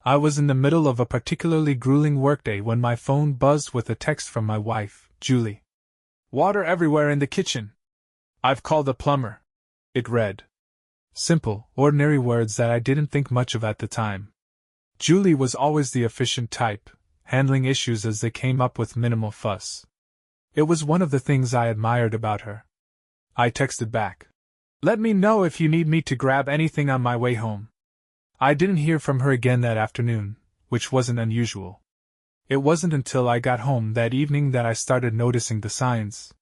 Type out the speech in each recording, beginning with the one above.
I was in the middle of a particularly grueling workday when my phone buzzed with a text from my wife, Julie. "Water everywhere in the kitchen. I've called a plumber," it read. Simple, ordinary words that I didn't think much of at the time. Julie was always the efficient type, handling issues as they came up with minimal fuss. It was one of the things I admired about her. I texted back, "Let me know if you need me to grab anything on my way home." I didn't hear from her again that afternoon, which wasn't unusual. It wasn't until I got home that evening that I started noticing the signs.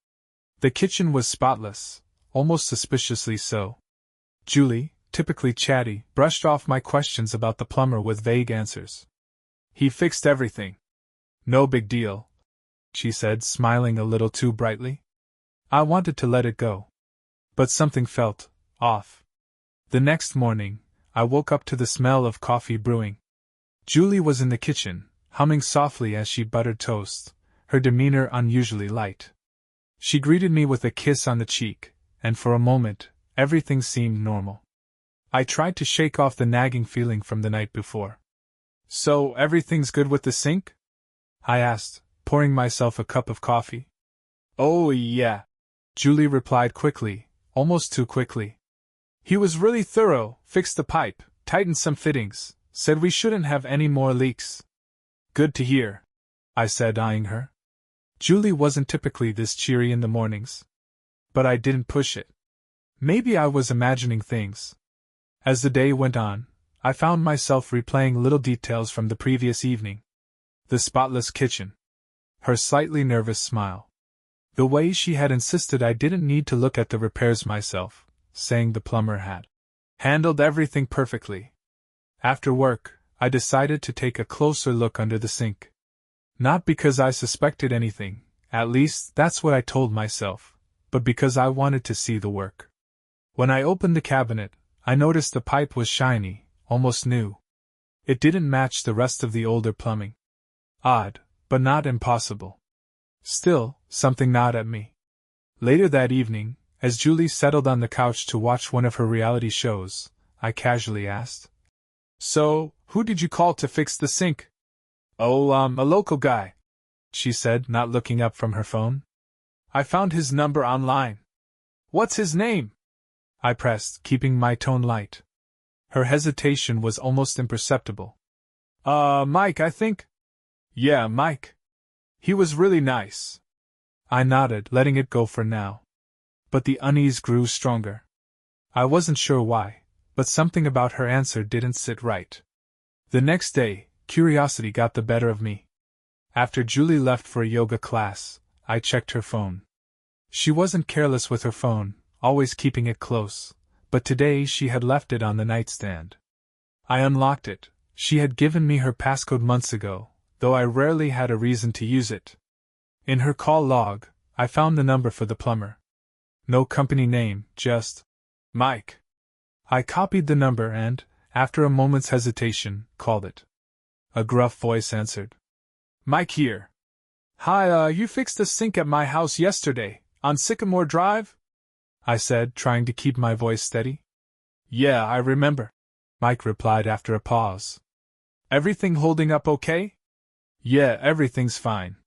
The kitchen was spotless, almost suspiciously so. Julie, typically chatty, brushed off my questions about the plumber with vague answers. "He fixed everything. No big deal," she said, smiling a little too brightly. I wanted to let it go. But something felt off. The next morning, I woke up to the smell of coffee brewing. Julie was in the kitchen, humming softly as she buttered toast, her demeanor unusually light. She greeted me with a kiss on the cheek, and for a moment, everything seemed normal. I tried to shake off the nagging feeling from the night before. "So, everything's good with the sink?" I asked, pouring myself a cup of coffee. "Oh, yeah," Julie replied quickly, almost too quickly. "He was really thorough, fixed the pipe, tightened some fittings, said we shouldn't have any more leaks." "Good to hear," I said, eyeing her. Julie wasn't typically this cheery in the mornings. But I didn't push it. Maybe I was imagining things. As the day went on, I found myself replaying little details from the previous evening. The spotless kitchen. Her slightly nervous smile. The way she had insisted I didn't need to look at the repairs myself, saying the plumber had handled everything perfectly. After work, I decided to take a closer look under the sink. Not because I suspected anything, at least that's what I told myself, but because I wanted to see the work. When I opened the cabinet, I noticed the pipe was shiny, almost new. It didn't match the rest of the older plumbing. Odd, but not impossible. Still, something gnawed at me. Later that evening, as Julie settled on the couch to watch one of her reality shows, I casually asked, "So, who did you call to fix the sink?" "Oh, a local guy," she said, not looking up from her phone. "I found his number online." "What's his name?" I pressed, keeping my tone light. Her hesitation was almost imperceptible. Mike, I think." "Yeah, Mike. He was really nice." I nodded, letting it go for now. But the unease grew stronger. I wasn't sure why, but something about her answer didn't sit right. The next day, curiosity got the better of me. After Julie left for a yoga class, I checked her phone. She wasn't careless with her phone, always keeping it close, but today she had left it on the nightstand. I unlocked it. She had given me her passcode months ago, though I rarely had a reason to use it. In her call log, I found the number for the plumber. No company name, just Mike. I copied the number and, after a moment's hesitation, called it. A gruff voice answered. "Mike here. Hi, you fixed the sink at my house yesterday, on Sycamore Drive?" I said, trying to keep my voice steady. "Yeah, I remember," Mike replied after a pause. "Everything holding up okay?" "Yeah, everything's fine."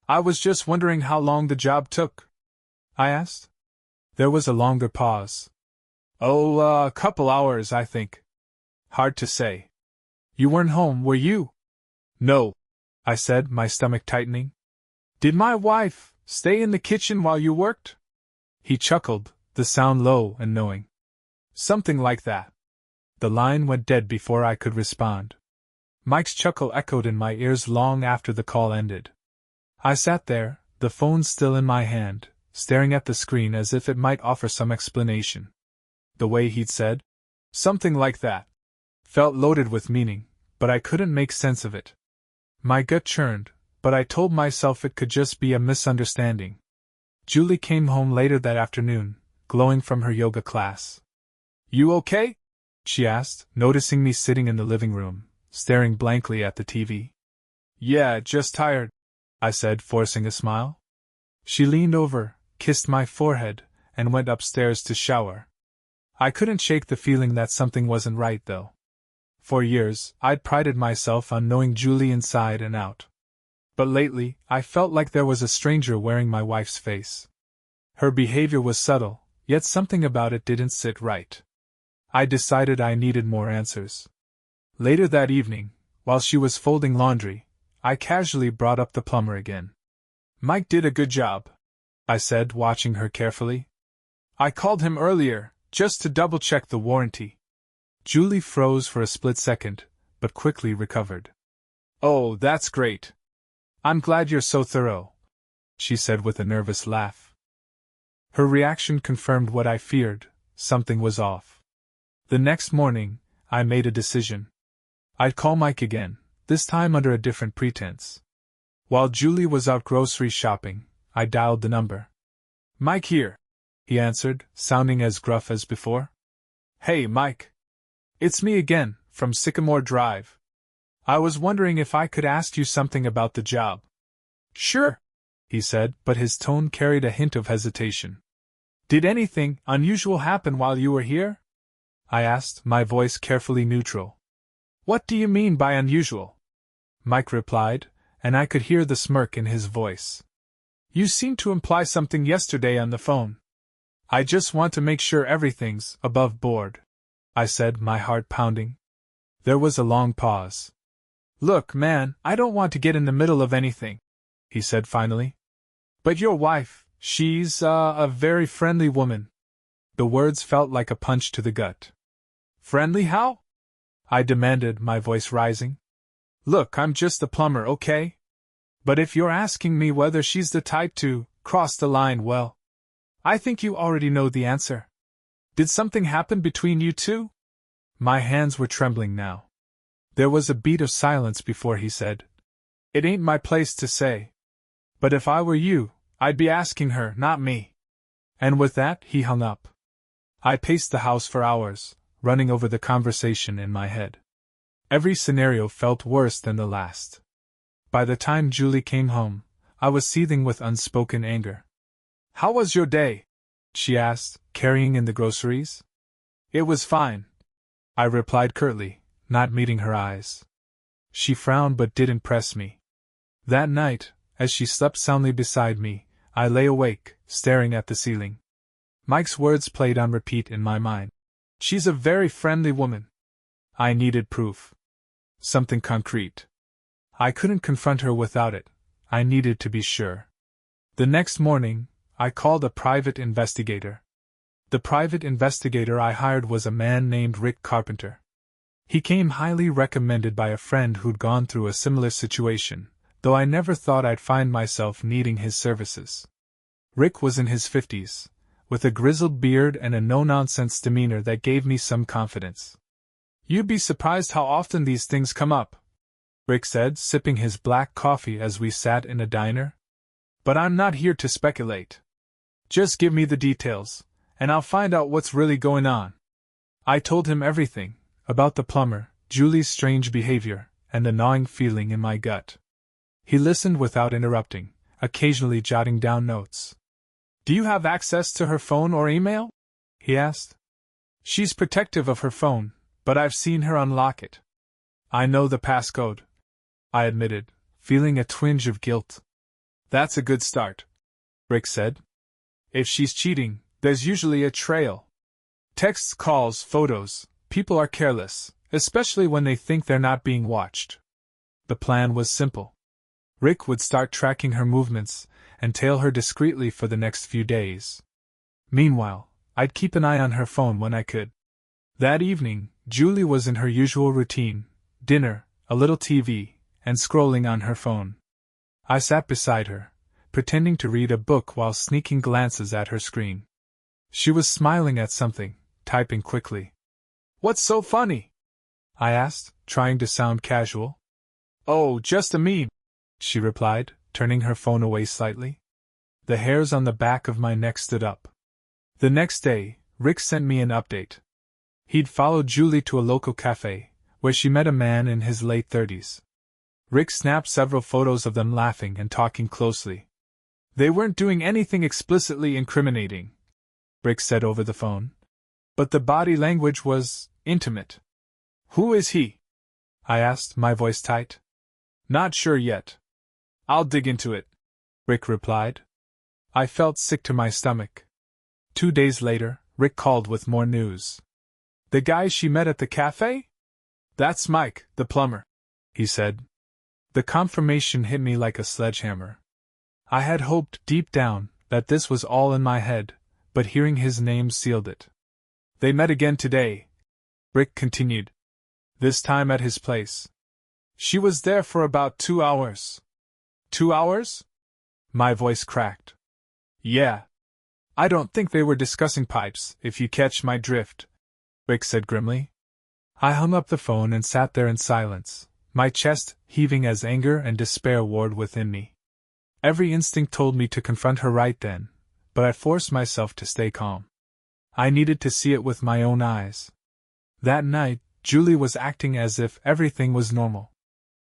"I was just wondering how long the job took," I asked. There was a longer pause. "Oh, a couple hours, I think." "Hard to say." "You weren't home, were you?" "No," I said, my stomach tightening. "Did my wife stay in the kitchen while you worked?" He chuckled, the sound low and knowing. "Something like that." The line went dead before I could respond. Mike's chuckle echoed in my ears long after the call ended. I sat there, the phone still in my hand, staring at the screen as if it might offer some explanation. The way he'd said, "something like that," felt loaded with meaning, but I couldn't make sense of it. My gut churned, but I told myself it could just be a misunderstanding. Julie came home later that afternoon, glowing from her yoga class. "You okay?" she asked, noticing me sitting in the living room, staring blankly at the TV. "Yeah, just tired," I said, forcing a smile. She leaned over, kissed my forehead, and went upstairs to shower. I couldn't shake the feeling that something wasn't right, though. For years, I'd prided myself on knowing Julie inside and out. But lately, I felt like there was a stranger wearing my wife's face. Her behavior was subtle, yet something about it didn't sit right. I decided I needed more answers. Later that evening, while she was folding laundry, I casually brought up the plumber again. "Mike did a good job," I said, watching her carefully. "I called him earlier, just to double-check the warranty." Julie froze for a split second, but quickly recovered. "Oh, that's great. I'm glad you're so thorough," she said with a nervous laugh. Her reaction confirmed what I feared: something was off. The next morning, I made a decision. I'd call Mike again, this time under a different pretense. While Julie was out grocery shopping, I dialed the number. "Mike here," he answered, sounding as gruff as before. "Hey, Mike. It's me again, from Sycamore Drive. I was wondering if I could ask you something about the job." "Sure," he said, but his tone carried a hint of hesitation. "Did anything unusual happen while you were here?" I asked, my voice carefully neutral. "What do you mean by unusual?" Mike replied, and I could hear the smirk in his voice. "You seemed to imply something yesterday on the phone." "I just want to make sure everything's above board," I said, my heart pounding. There was a long pause. "Look, man, I don't want to get in the middle of anything," he said finally. "But your wife, she's a very friendly woman." The words felt like a punch to the gut. "Friendly how?" I demanded, my voice rising. "Look, I'm just the plumber, okay? But if you're asking me whether she's the type to cross the line, well, I think you already know the answer. Did something happen between you two?" My hands were trembling now. There was a beat of silence before he said, "It ain't my place to say. But if I were you, I'd be asking her, not me." And with that, he hung up. I paced the house for hours, running over the conversation in my head. Every scenario felt worse than the last. By the time Julie came home, I was seething with unspoken anger. "How was your day?" she asked, carrying in the groceries. "It was fine," I replied curtly, not meeting her eyes. She frowned but didn't press me. That night, as she slept soundly beside me, I lay awake, staring at the ceiling. Mike's words played on repeat in my mind. "She's a very friendly woman." I needed proof. Something concrete. I couldn't confront her without it. I needed to be sure. The next morning, I called a private investigator. The private investigator I hired was a man named Rick Carpenter. He came highly recommended by a friend who'd gone through a similar situation, though I never thought I'd find myself needing his services. Rick was in his 50s, with a grizzled beard and a no-nonsense demeanor that gave me some confidence. "You'd be surprised how often these things come up," Rick said, sipping his black coffee as we sat in a diner. "But I'm not here to speculate. Just give me the details, and I'll find out what's really going on." I told him everything, about the plumber, Julie's strange behavior, and the gnawing feeling in my gut. He listened without interrupting, occasionally jotting down notes. "Do you have access to her phone or email?" he asked. "She's protective of her phone, but I've seen her unlock it." "I know the passcode," I admitted, feeling a twinge of guilt. "That's a good start," Rick said. "If she's cheating, there's usually a trail. Texts, calls, photos. People are careless, especially when they think they're not being watched." The plan was simple. Rick would start tracking her movements and tail her discreetly for the next few days. Meanwhile, I'd keep an eye on her phone when I could. That evening, Julie was in her usual routine: dinner, a little TV, and scrolling on her phone. I sat beside her, pretending to read a book while sneaking glances at her screen. She was smiling at something, typing quickly. "What's so funny?" I asked, trying to sound casual. "Oh, just a meme," she replied, turning her phone away slightly. The hairs on the back of my neck stood up. The next day, Rick sent me an update. He'd followed Julie to a local cafe, where she met a man in his late 30s. Rick snapped several photos of them laughing and talking closely. "They weren't doing anything explicitly incriminating," Rick said over the phone. "But the body language was intimate." "Who is he?" I asked, my voice tight. Not sure yet. I'll dig into it, Rick replied. I felt sick to my stomach. 2 days later, Rick called with more news. The guy she met at the cafe? That's Mike, the plumber, he said. The confirmation hit me like a sledgehammer. I had hoped, deep down, that this was all in my head, but hearing his name sealed it. They met again today, Rick continued. This time at his place. She was there for about 2 hours. 2 hours? My voice cracked. Yeah. I don't think they were discussing pipes, if you catch my drift, Rick said grimly. I hung up the phone and sat there in silence, my chest heaving as anger and despair warred within me. Every instinct told me to confront her right then, but I forced myself to stay calm. I needed to see it with my own eyes. That night, Julie was acting as if everything was normal.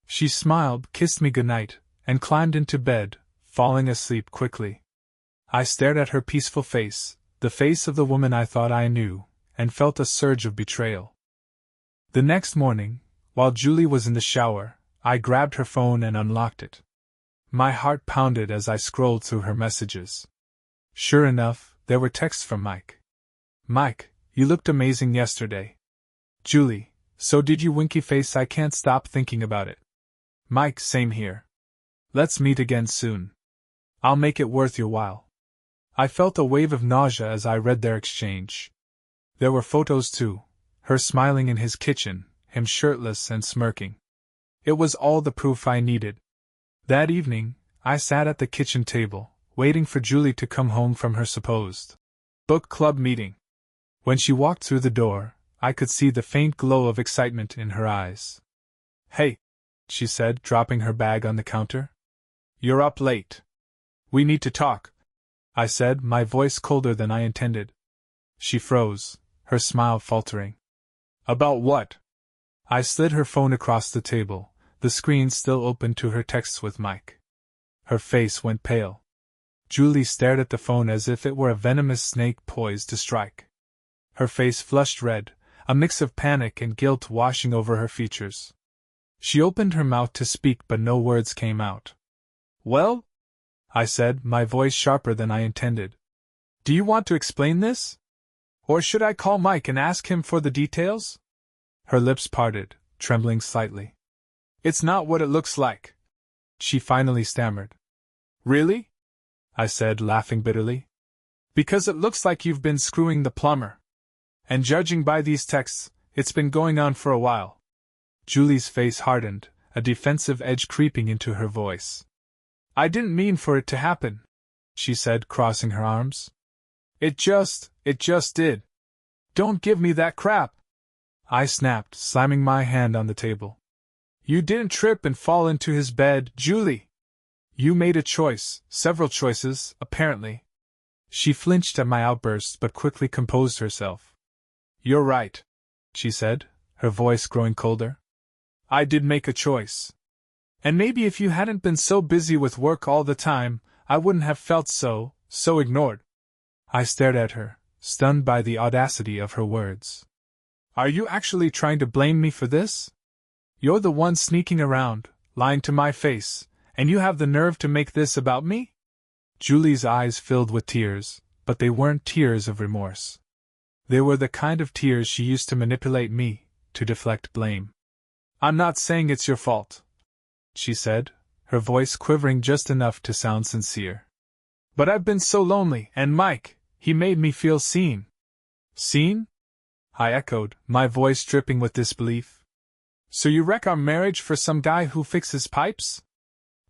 She smiled, kissed me goodnight, and climbed into bed, falling asleep quickly. I stared at her peaceful face, the face of the woman I thought I knew, and felt a surge of betrayal. The next morning, while Julie was in the shower, I grabbed her phone and unlocked it. My heart pounded as I scrolled through her messages. Sure enough, there were texts from Mike. Mike, you looked amazing yesterday. Julie, so did you, winky face, I can't stop thinking about it. Mike, same here. Let's meet again soon. I'll make it worth your while. I felt a wave of nausea as I read their exchange. There were photos too, her smiling in his kitchen, him shirtless and smirking. It was all the proof I needed. That evening, I sat at the kitchen table, waiting for Julie to come home from her supposed book club meeting. When she walked through the door, I could see the faint glow of excitement in her eyes. Hey, she said, dropping her bag on the counter. You're up late. We need to talk, I said, my voice colder than I intended. She froze, her smile faltering. About what? I slid her phone across the table, the screen still open to her texts with Mike. Her face went pale. Julie stared at the phone as if it were a venomous snake poised to strike. Her face flushed red, a mix of panic and guilt washing over her features. She opened her mouth to speak, but no words came out. Well? I said, my voice sharper than I intended. Do you want to explain this? Or should I call Mike and ask him for the details? Her lips parted, trembling slightly. It's not what it looks like, she finally stammered. Really? I said, laughing bitterly. Because it looks like you've been screwing the plumber. And judging by these texts, it's been going on for a while. Julie's face hardened, a defensive edge creeping into her voice. I didn't mean for it to happen, she said, crossing her arms. It just did. Don't give me that crap, I snapped, slamming my hand on the table. You didn't trip and fall into his bed, Julie. You made a choice, several choices, apparently. She flinched at my outburst but quickly composed herself. You're right, she said, her voice growing colder. I did make a choice. And maybe if you hadn't been so busy with work all the time, I wouldn't have felt so ignored. I stared at her, stunned by the audacity of her words. Are you actually trying to blame me for this? You're the one sneaking around, lying to my face, and you have the nerve to make this about me? Julie's eyes filled with tears, but they weren't tears of remorse. They were the kind of tears she used to manipulate me, to deflect blame. I'm not saying it's your fault, she said, her voice quivering just enough to sound sincere. But I've been so lonely, and Mike, he made me feel seen. Seen? I echoed, my voice dripping with disbelief. So you wreck our marriage for some guy who fixes pipes?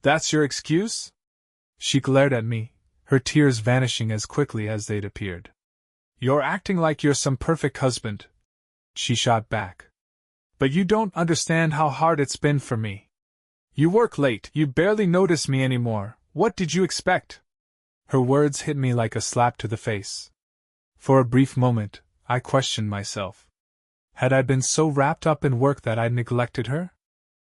That's your excuse? She glared at me, her tears vanishing as quickly as they'd appeared. You're acting like you're some perfect husband, she shot back. But you don't understand how hard it's been for me. You work late, you barely notice me anymore, what did you expect? Her words hit me like a slap to the face. For a brief moment, I questioned myself. Had I been so wrapped up in work that I'd neglected her?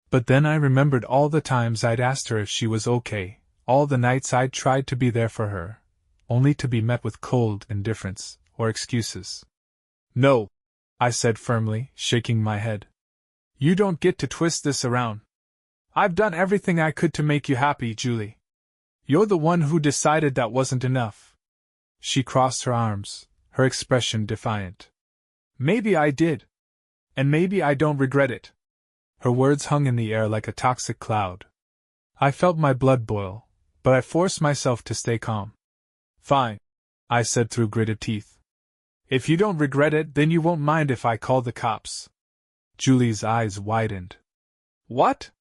But then I remembered all the times I'd asked her if she was okay, all the nights I'd tried to be there for her, only to be met with cold indifference or excuses. No, I said firmly, shaking my head. You don't get to twist this around. I've done everything I could to make you happy, Julie. You're the one who decided that wasn't enough. She crossed her arms, her expression defiant. Maybe I did. And maybe I don't regret it. Her words hung in the air like a toxic cloud. I felt my blood boil, but I forced myself to stay calm. Fine, I said through gritted teeth. If you don't regret it, then you won't mind if I call the cops. Julie's eyes widened. What?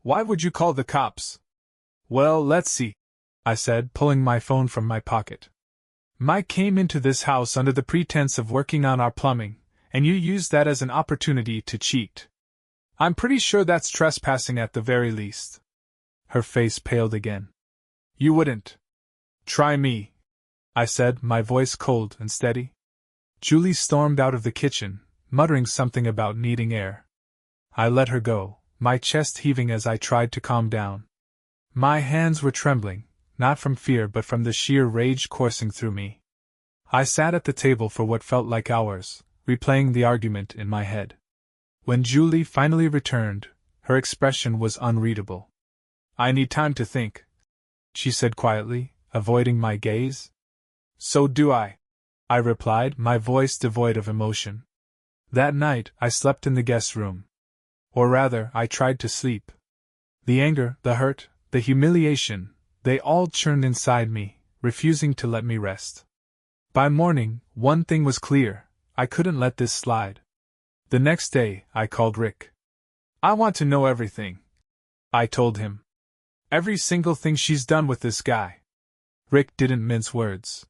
Why would you call the cops? Well, let's see, I said, pulling my phone from my pocket. Mike came into this house under the pretense of working on our plumbing, and you used that as an opportunity to cheat. I'm pretty sure that's trespassing at the very least. Her face paled again. You wouldn't. Try me, I said, my voice cold and steady. Julie stormed out of the kitchen, muttering something about needing air. I let her go, my chest heaving as I tried to calm down. My hands were trembling, not from fear but from the sheer rage coursing through me. I sat at the table for what felt like hours, replaying the argument in my head. When Julie finally returned, her expression was unreadable. I need time to think, she said quietly, avoiding my gaze. So do I replied, my voice devoid of emotion. That night, I slept in the guest room. Or rather, I tried to sleep. The anger, the hurt, the humiliation, they all churned inside me, refusing to let me rest. By morning, one thing was clear, I couldn't let this slide. The next day, I called Rick. I want to know everything, I told him. Every single thing she's done with this guy. Rick didn't mince words.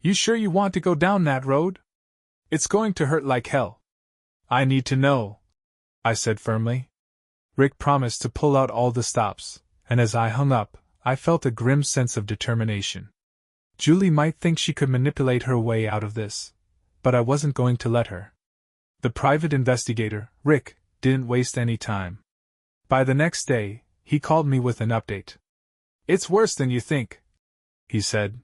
You sure you want to go down that road? It's going to hurt like hell. I need to know, I said firmly. Rick promised to pull out all the stops, and as I hung up, I felt a grim sense of determination. Julie might think she could manipulate her way out of this, but I wasn't going to let her. The private investigator, Rick, didn't waste any time. By the next day, he called me with an update. It's worse than you think, he said.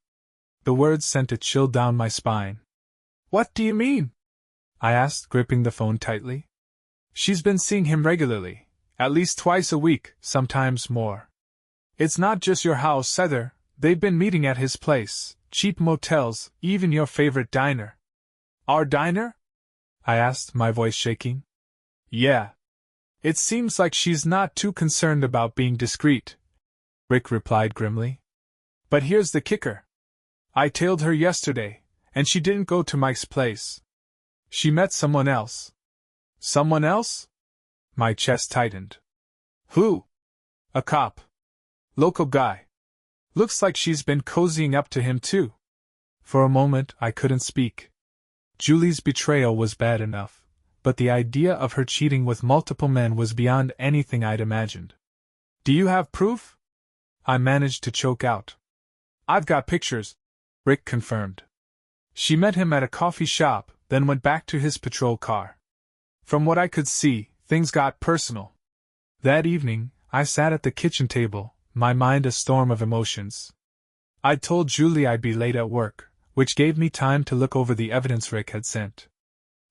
The words sent a chill down my spine. What do you mean? I asked, gripping the phone tightly. She's been seeing him regularly, at least twice a week, sometimes more. It's not just your house either, they've been meeting at his place, cheap motels, even your favorite diner. Our diner? I asked, my voice shaking. Yeah. It seems like she's not too concerned about being discreet, Rick replied grimly. But here's the kicker. I tailed her yesterday, and she didn't go to Mike's place. She met someone else. Someone else? My chest tightened. Who? A cop. Local guy. Looks like she's been cozying up to him too. For a moment I couldn't speak. Julie's betrayal was bad enough, but the idea of her cheating with multiple men was beyond anything I'd imagined. Do you have proof? I managed to choke out. I've got pictures, Rick confirmed. She met him at a coffee shop, then went back to his patrol car. From what I could see, things got personal. That evening, I sat at the kitchen table, my mind a storm of emotions. I'd told Julie I'd be late at work, which gave me time to look over the evidence Rick had sent.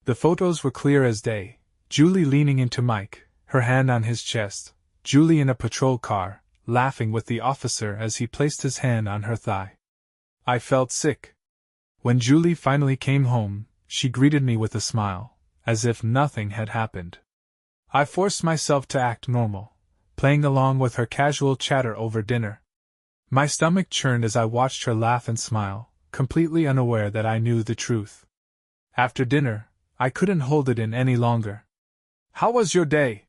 The photos were clear as day, Julie leaning into Mike, her hand on his chest, Julie in a patrol car, laughing with the officer as he placed his hand on her thigh. I felt sick. When Julie finally came home, she greeted me with a smile, as if nothing had happened. I forced myself to act normal, playing along with her casual chatter over dinner. My stomach churned as I watched her laugh and smile, completely unaware that I knew the truth. After dinner, I couldn't hold it in any longer. How was your day?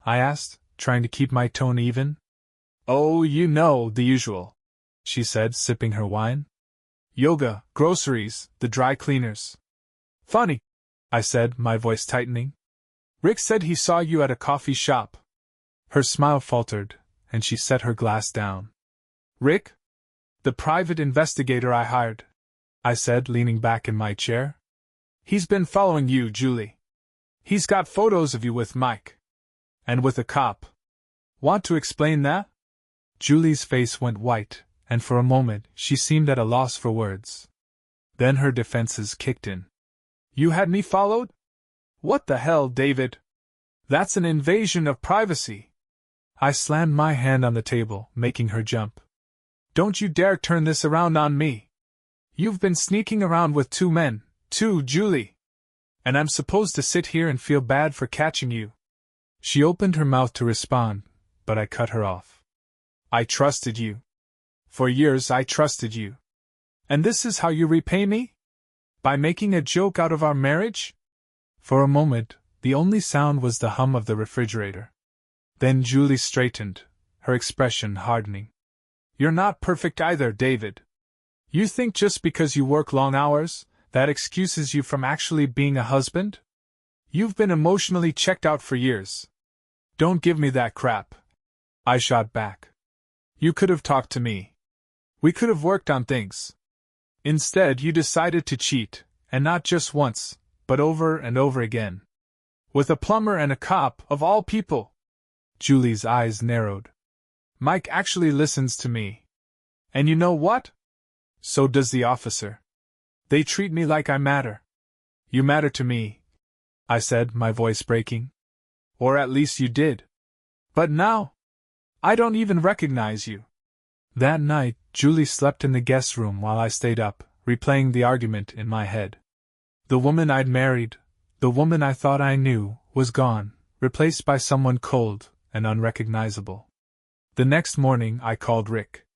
I asked, trying to keep my tone even. Oh, you know, the usual, she said, sipping her wine. Yoga, groceries, the dry cleaners. Funny, I said, my voice tightening. Rick said he saw you at a coffee shop. Her smile faltered, and she set her glass down. Rick? The private investigator I hired, I said, leaning back in my chair. He's been following you, Julie. He's got photos of you with Mike. And with a cop. Want to explain that? Julie's face went white, and for a moment she seemed at a loss for words. Then her defenses kicked in. You had me followed? What the hell, David? That's an invasion of privacy. I slammed my hand on the table, making her jump. Don't you dare turn this around on me. You've been sneaking around with two men, too, Julie. And I'm supposed to sit here and feel bad for catching you. She opened her mouth to respond, but I cut her off. I trusted you. For years I trusted you. And this is how you repay me? By making a joke out of our marriage? For a moment, the only sound was the hum of the refrigerator. Then Julie straightened, her expression hardening. You're not perfect either, David. You think just because you work long hours, that excuses you from actually being a husband? You've been emotionally checked out for years. Don't give me that crap. I shot back. You could have talked to me. We could have worked on things. Instead, you decided to cheat, and not just once, but over and over again. With a plumber and a cop, of all people. Julie's eyes narrowed. Mike actually listens to me. And you know what? So does the officer. They treat me like I matter. You matter to me, I said, my voice breaking. Or at least you did. But now, I don't even recognize you. That night, Julie slept in the guest room while I stayed up, replaying the argument in my head. The woman I'd married, the woman I thought I knew, was gone, replaced by someone cold and unrecognizable. The next morning I called Rick.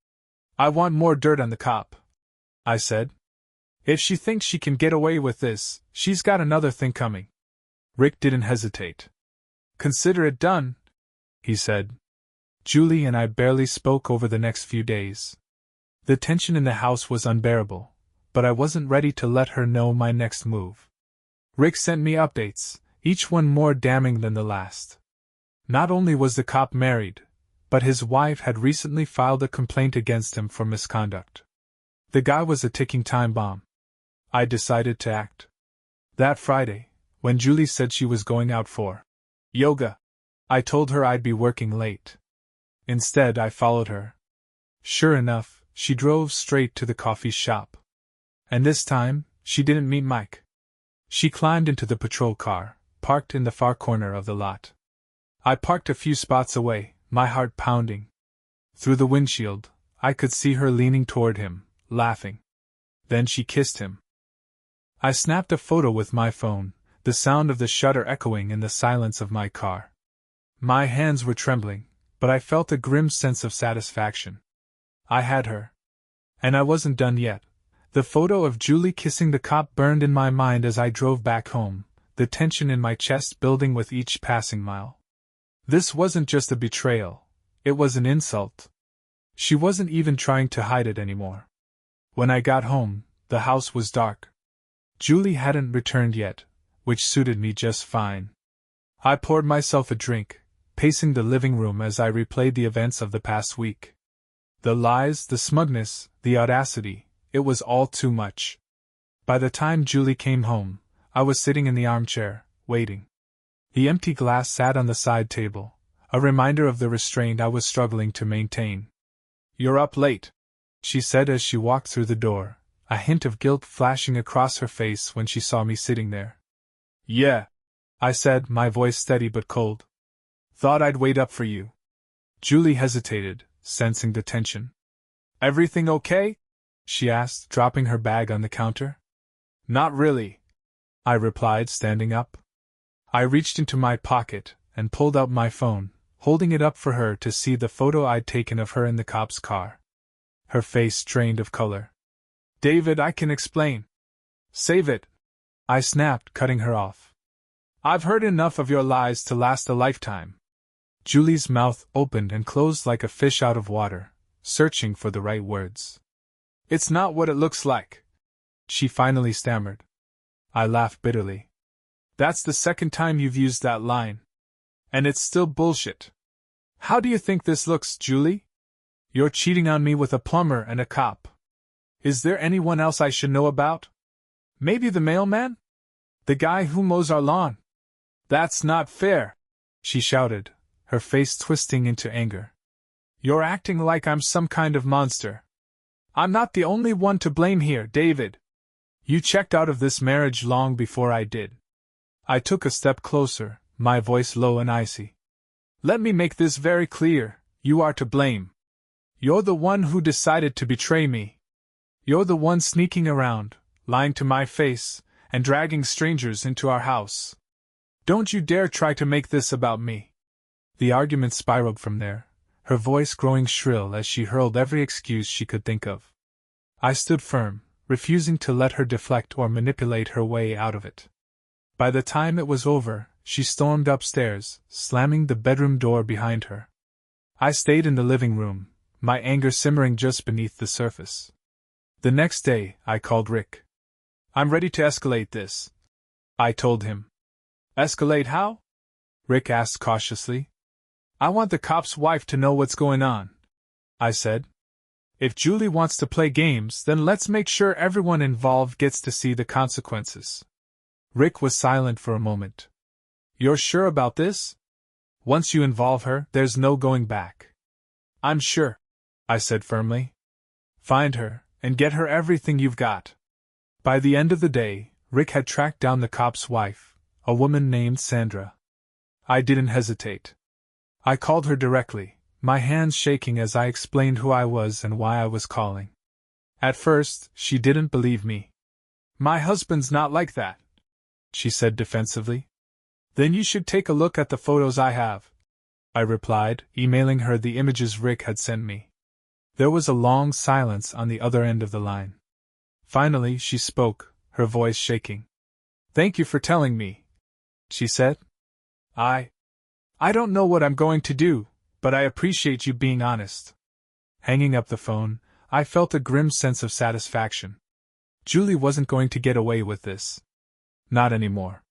I want more dirt on the cop, I said. If she thinks she can get away with this, she's got another thing coming. Rick didn't hesitate. Consider it done, he said. Julie and I barely spoke over the next few days. The tension in the house was unbearable, but I wasn't ready to let her know my next move. Rick sent me updates, each one more damning than the last. Not only was the cop married, but his wife had recently filed a complaint against him for misconduct. The guy was a ticking time bomb. I decided to act. That Friday, when Julie said she was going out for yoga, I told her I'd be working late. Instead, I followed her. Sure enough, she drove straight to the coffee shop. And this time, she didn't meet Mike. She climbed into the patrol car, parked in the far corner of the lot. I parked a few spots away, my heart pounding. Through the windshield, I could see her leaning toward him, laughing. Then she kissed him. I snapped a photo with my phone, the sound of the shutter echoing in the silence of my car. My hands were trembling, but I felt a grim sense of satisfaction. I had her. And I wasn't done yet. The photo of Julie kissing the cop burned in my mind as I drove back home, the tension in my chest building with each passing mile. This wasn't just a betrayal, it was an insult. She wasn't even trying to hide it anymore. When I got home, the house was dark. Julie hadn't returned yet, which suited me just fine. I poured myself a drink, pacing the living room as I replayed the events of the past week. The lies, the smugness, the audacity, it was all too much. By the time Julie came home, I was sitting in the armchair, waiting. The empty glass sat on the side table, a reminder of the restraint I was struggling to maintain. "You're up late," she said as she walked through the door, a hint of guilt flashing across her face when she saw me sitting there. "Yeah," I said, my voice steady but cold. "Thought I'd wait up for you." Julie hesitated, sensing the tension. "Everything okay?" she asked, dropping her bag on the counter. "Not really," I replied, standing up. I reached into my pocket and pulled out my phone, holding it up for her to see the photo I'd taken of her in the cop's car. Her face drained of color. "David, I can explain." "Save it," I snapped, cutting her off. "I've heard enough of your lies to last a lifetime." Julie's mouth opened and closed like a fish out of water, searching for the right words. "It's not what it looks like," she finally stammered. I laughed bitterly. "That's the second time you've used that line. And it's still bullshit. How do you think this looks, Julie? You're cheating on me with a plumber and a cop. Is there anyone else I should know about? Maybe the mailman? The guy who mows our lawn? That's not fair," she shouted, her face twisting into anger. "You're acting like I'm some kind of monster. I'm not the only one to blame here, David. You checked out of this marriage long before I did." I took a step closer, my voice low and icy. Let me make this very clear, you are to blame. You're the one who decided to betray me. You're the one sneaking around, lying to my face, and dragging strangers into our house. Don't you dare try to make this about me. The argument spiraled from there, her voice growing shrill as she hurled every excuse she could think of. I stood firm, refusing to let her deflect or manipulate her way out of it. By the time it was over, she stormed upstairs, slamming the bedroom door behind her. I stayed in the living room, my anger simmering just beneath the surface. The next day, I called Rick. I'm ready to escalate this, I told him. Escalate how? Rick asked cautiously. I want the cop's wife to know what's going on, I said. If Julie wants to play games, then let's make sure everyone involved gets to see the consequences. Rick was silent for a moment. You're sure about this? Once you involve her, there's no going back. I'm sure, I said firmly. Find her, and get her everything you've got. By the end of the day, Rick had tracked down the cop's wife, a woman named Sandra. I didn't hesitate. I called her directly, my hands shaking as I explained who I was and why I was calling. At first, she didn't believe me. My husband's not like that, she said defensively. Then you should take a look at the photos I have, I replied, emailing her the images Rick had sent me. There was a long silence on the other end of the line. Finally, she spoke, her voice shaking. Thank you for telling me, she said. I don't know what I'm going to do, but I appreciate you being honest. Hanging up the phone, I felt a grim sense of satisfaction. Julie wasn't going to get away with this. Not anymore.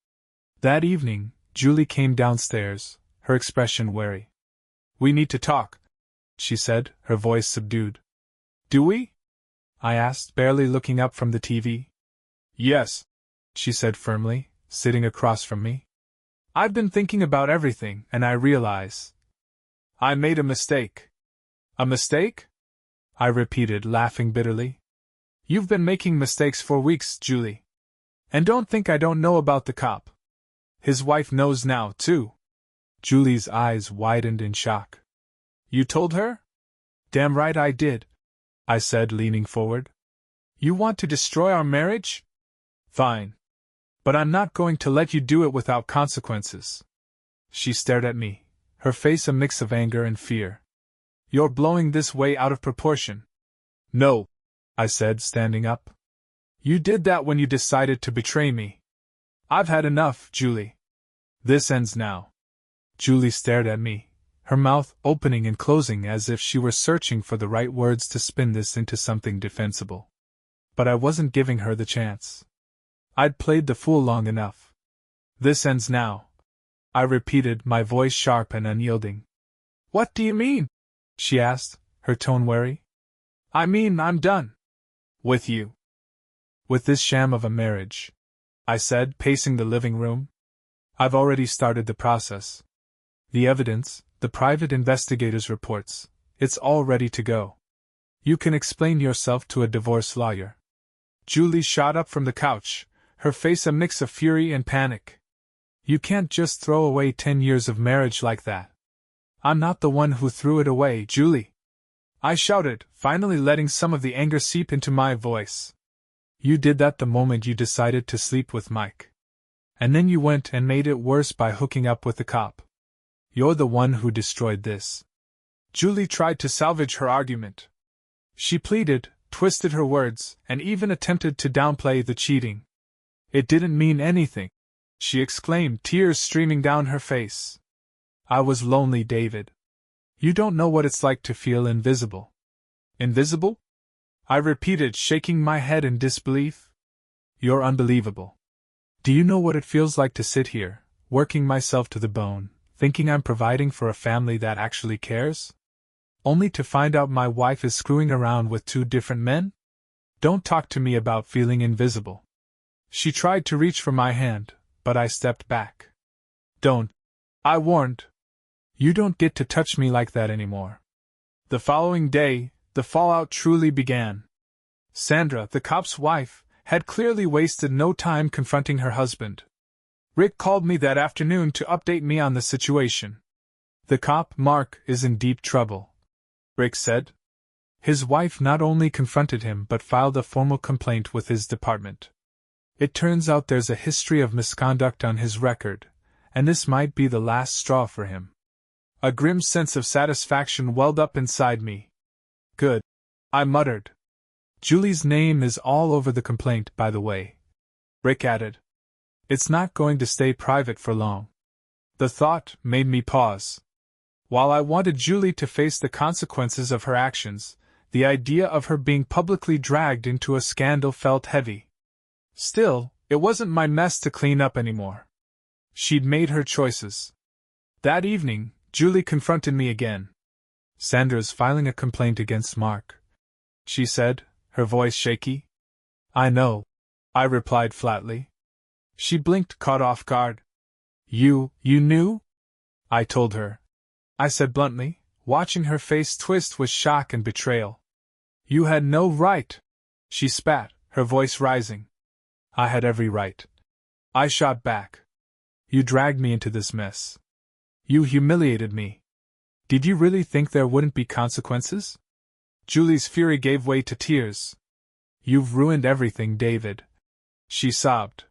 That evening, Julie came downstairs, her expression wary. We need to talk, she said, her voice subdued. Do we? I asked, barely looking up from the TV. Yes, she said firmly, sitting across from me. I've been thinking about everything, and I realize I made a mistake. A mistake? I repeated, laughing bitterly. You've been making mistakes for weeks, Julie. And don't think I don't know about the cop. His wife knows now, too. Julie's eyes widened in shock. You told her? Damn right I did, I said, leaning forward. You want to destroy our marriage? Fine. But I'm not going to let you do it without consequences. She stared at me, her face a mix of anger and fear. You're blowing this way out of proportion. No, I said, standing up. You did that when you decided to betray me. I've had enough, Julie. This ends now. Julie stared at me, her mouth opening and closing as if she were searching for the right words to spin this into something defensible. But I wasn't giving her the chance. I'd played the fool long enough. This ends now, I repeated, my voice sharp and unyielding. What do you mean? She asked, her tone wary. I mean, I'm done. With you. With this sham of a marriage, I said, pacing the living room. I've already started the process. The evidence, the private investigator's reports, it's all ready to go. You can explain yourself to a divorce lawyer. Julie shot up from the couch, her face a mix of fury and panic. You can't just throw away 10 years of marriage like that. I'm not the one who threw it away, Julie. I shouted, finally letting some of the anger seep into my voice. You did that the moment you decided to sleep with Mike. And then you went and made it worse by hooking up with the cop. You're the one who destroyed this. Julie tried to salvage her argument. She pleaded, twisted her words, and even attempted to downplay the cheating. It didn't mean anything, she exclaimed, tears streaming down her face. I was lonely, David. You don't know what it's like to feel invisible. Invisible? I repeated, shaking my head in disbelief. You're unbelievable. Do you know what it feels like to sit here, working myself to the bone, thinking I'm providing for a family that actually cares? Only to find out my wife is screwing around with 2 different men? Don't talk to me about feeling invisible. She tried to reach for my hand, but I stepped back. Don't, I warned. You don't get to touch me like that anymore. The following day, the fallout truly began. Sandra, the cop's wife, had clearly wasted no time confronting her husband. Rick called me that afternoon to update me on the situation. The cop, Mark, is in deep trouble, Rick said. His wife not only confronted him but filed a formal complaint with his department. It turns out there's a history of misconduct on his record, and this might be the last straw for him. A grim sense of satisfaction welled up inside me. Good, I muttered. Julie's name is all over the complaint, by the way, Rick added. It's not going to stay private for long. The thought made me pause. While I wanted Julie to face the consequences of her actions, the idea of her being publicly dragged into a scandal felt heavy. Still, it wasn't my mess to clean up anymore. She'd made her choices. That evening, Julie confronted me again. Sandra's filing a complaint against Mark, she said, her voice shaky. I know, I replied flatly. She blinked, caught off guard. You knew? I told her. I said bluntly, watching her face twist with shock and betrayal. You had no right, she spat, her voice rising. I had every right. I shot back. You dragged me into this mess. You humiliated me. Did you really think there wouldn't be consequences? Julie's fury gave way to tears. You've ruined everything, David, she sobbed.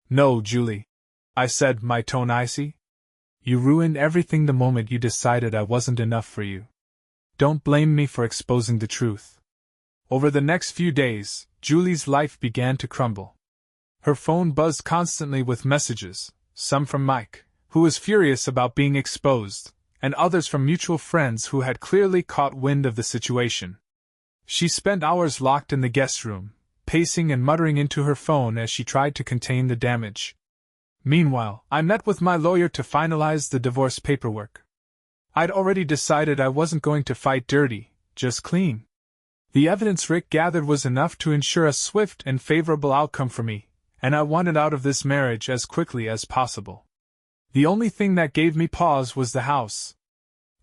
No, Julie, I said, my tone icy. You ruined everything the moment you decided I wasn't enough for you. Don't blame me for exposing the truth. Over the next few days, Julie's life began to crumble. Her phone buzzed constantly with messages, some from Mike, who was furious about being exposed, and others from mutual friends who had clearly caught wind of the situation. She spent hours locked in the guest room, pacing and muttering into her phone as she tried to contain the damage. Meanwhile, I met with my lawyer to finalize the divorce paperwork. I'd already decided I wasn't going to fight dirty, just clean. The evidence Rick gathered was enough to ensure a swift and favorable outcome for me, and I wanted out of this marriage as quickly as possible. The only thing that gave me pause was the house.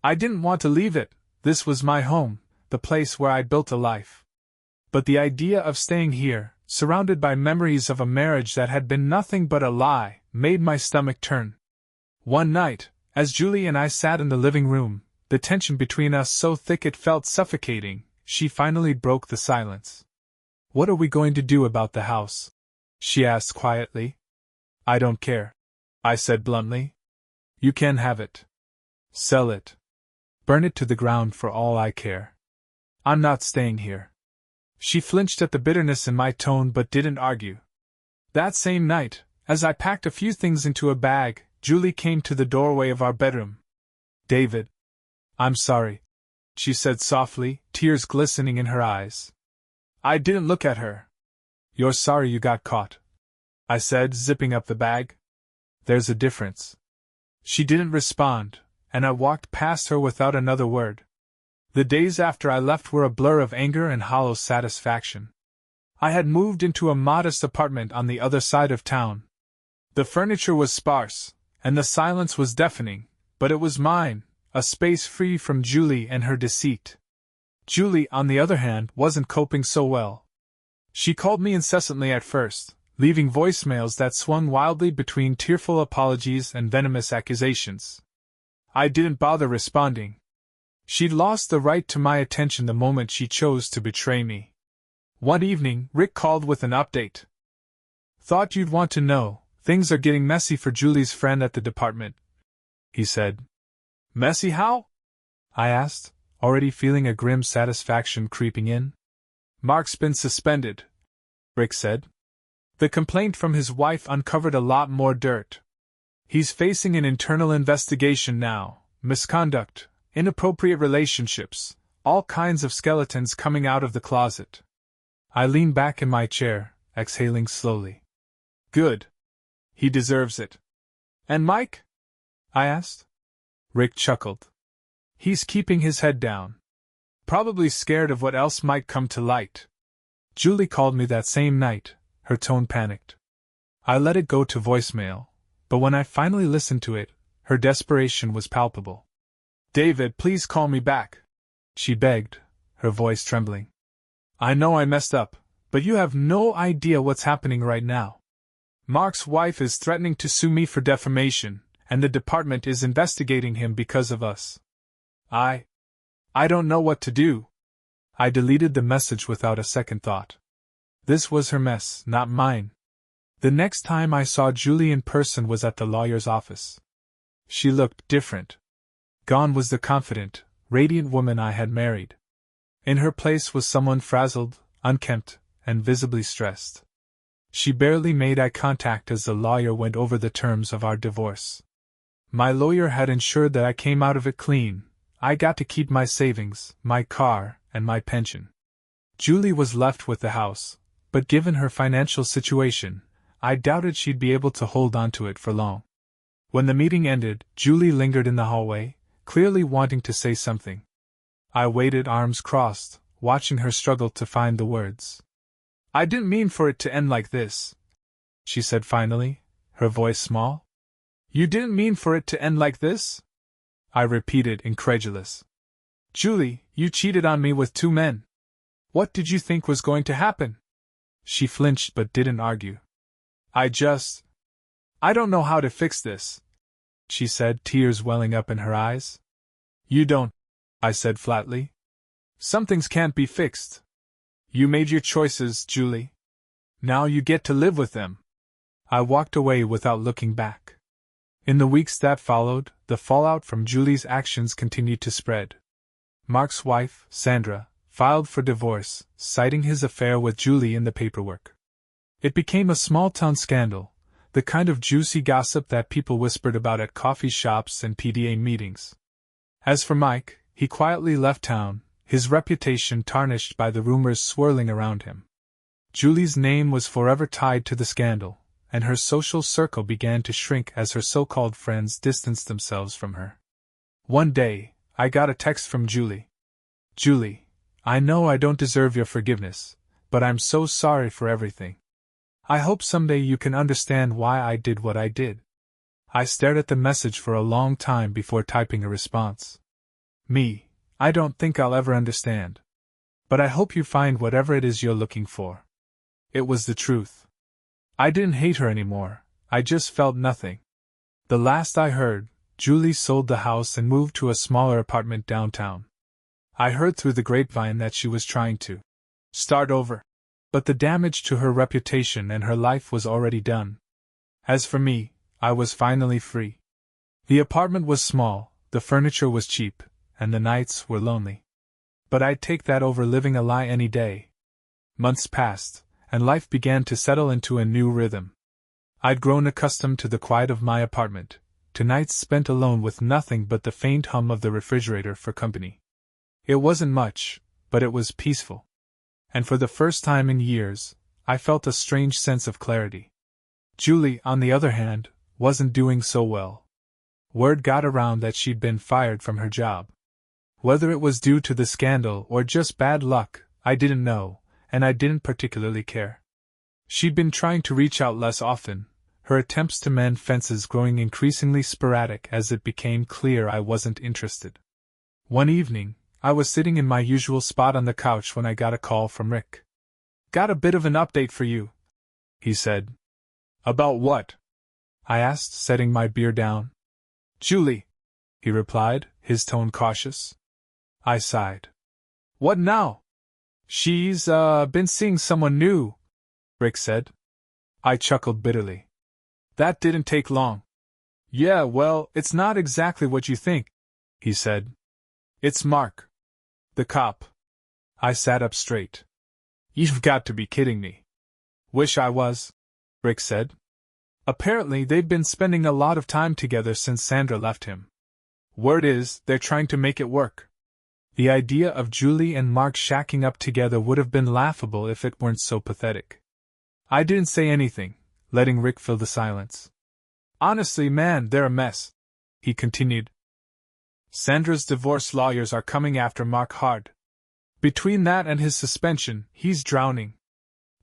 I didn't want to leave it. This was my home, the place where I'd built a life. But the idea of staying here, surrounded by memories of a marriage that had been nothing but a lie, made my stomach turn. One night, as Julie and I sat in the living room, the tension between us so thick it felt suffocating, she finally broke the silence. What are we going to do about the house? She asked quietly. I don't care, I said bluntly. You can have it. Sell it. Burn it to the ground for all I care. I'm not staying here. She flinched at the bitterness in my tone but didn't argue. That same night, as I packed a few things into a bag, Julie came to the doorway of our bedroom. David. I'm sorry, she said softly, tears glistening in her eyes. I didn't look at her. You're sorry you got caught, I said, zipping up the bag. There's a difference. She didn't respond, and I walked past her without another word. The days after I left were a blur of anger and hollow satisfaction. I had moved into a modest apartment on the other side of town. The furniture was sparse, and the silence was deafening, but it was mine, a space free from Julie and her deceit. Julie, on the other hand, wasn't coping so well. She called me incessantly at first, leaving voicemails that swung wildly between tearful apologies and venomous accusations. I didn't bother responding. She'd lost the right to my attention the moment she chose to betray me. One evening, Rick called with an update. Thought you'd want to know, things are getting messy for Julie's friend at the department, he said. Messy how? I asked, already feeling a grim satisfaction creeping in. Mark's been suspended, Rick said. The complaint from his wife uncovered a lot more dirt. He's facing an internal investigation now, misconduct, inappropriate relationships, all kinds of skeletons coming out of the closet. I leaned back in my chair, exhaling slowly. Good. He deserves it. And Mike? I asked. Rick chuckled. He's keeping his head down. Probably scared of what else might come to light. Julie called me that same night, her tone panicked. I let it go to voicemail, but when I finally listened to it, her desperation was palpable. David, please call me back, she begged, her voice trembling. I know I messed up, but you have no idea what's happening right now. Mark's wife is threatening to sue me for defamation, and the department is investigating him because of us. I don't know what to do. I deleted the message without a second thought. This was her mess, not mine. The next time I saw Julie in person was at the lawyer's office. She looked different. Gone was the confident, radiant woman I had married. In her place was someone frazzled, unkempt, and visibly stressed. She barely made eye contact as the lawyer went over the terms of our divorce. My lawyer had ensured that I came out of it clean. I got to keep my savings, my car, and my pension. Julie was left with the house, but given her financial situation, I doubted she'd be able to hold on to it for long. When the meeting ended, Julie lingered in the hallway, clearly wanting to say something. I waited, arms crossed, watching her struggle to find the words. "I didn't mean for it to end like this," she said finally, her voice small. "You didn't mean for it to end like this?" I repeated, incredulous. "Julie, you cheated on me with 2 men. What did you think was going to happen?" She flinched but didn't argue. I don't know how to fix this," she said, tears welling up in her eyes. "You don't," I said flatly. "Some things can't be fixed. You made your choices, Julie. Now you get to live with them." I walked away without looking back. In the weeks that followed, the fallout from Julie's actions continued to spread. Mark's wife, Sandra, filed for divorce, citing his affair with Julie in the paperwork. It became a small-town scandal, the kind of juicy gossip that people whispered about at coffee shops and PDA meetings. As for Mike, he quietly left town, his reputation tarnished by the rumors swirling around him. Julie's name was forever tied to the scandal, and her social circle began to shrink as her so-called friends distanced themselves from her. One day, I got a text from Julie. "Julie, I know I don't deserve your forgiveness, but I'm so sorry for everything. I hope someday you can understand why I did what I did." I stared at the message for a long time before typing a response. I don't think I'll ever understand. But I hope you find whatever it is you're looking for. It was the truth. I didn't hate her anymore, I just felt nothing. The last I heard, Julie sold the house and moved to a smaller apartment downtown. I heard through the grapevine that she was trying to start over. But the damage to her reputation and her life was already done. As for me, I was finally free. The apartment was small, the furniture was cheap, and the nights were lonely. But I'd take that over living a lie any day. Months passed, and life began to settle into a new rhythm. I'd grown accustomed to the quiet of my apartment, to nights spent alone with nothing but the faint hum of the refrigerator for company. It wasn't much, but it was peaceful. And for the first time in years, I felt a strange sense of clarity. Julie, on the other hand, wasn't doing so well. Word got around that she'd been fired from her job. Whether it was due to the scandal or just bad luck, I didn't know, and I didn't particularly care. She'd been trying to reach out less often, her attempts to mend fences growing increasingly sporadic as it became clear I wasn't interested. One evening, I was sitting in my usual spot on the couch when I got a call from Rick. "Got a bit of an update for you," he said. "About what?" I asked, setting my beer down. "Julie," he replied, his tone cautious. I sighed. "What now?" "She's, been seeing someone new," Rick said. I chuckled bitterly. "That didn't take long." "Yeah, well, it's not exactly what you think," he said. "It's Mark. The cop." I sat up straight. "You've got to be kidding me." "Wish I was," Rick said. "Apparently they've been spending a lot of time together since Sandra left him. Word is, they're trying to make it work." The idea of Julie and Mark shacking up together would have been laughable if it weren't so pathetic. I didn't say anything, letting Rick fill the silence. "Honestly, man, they're a mess," he continued. "Sandra's divorce lawyers are coming after Mark hard. Between that and his suspension, he's drowning.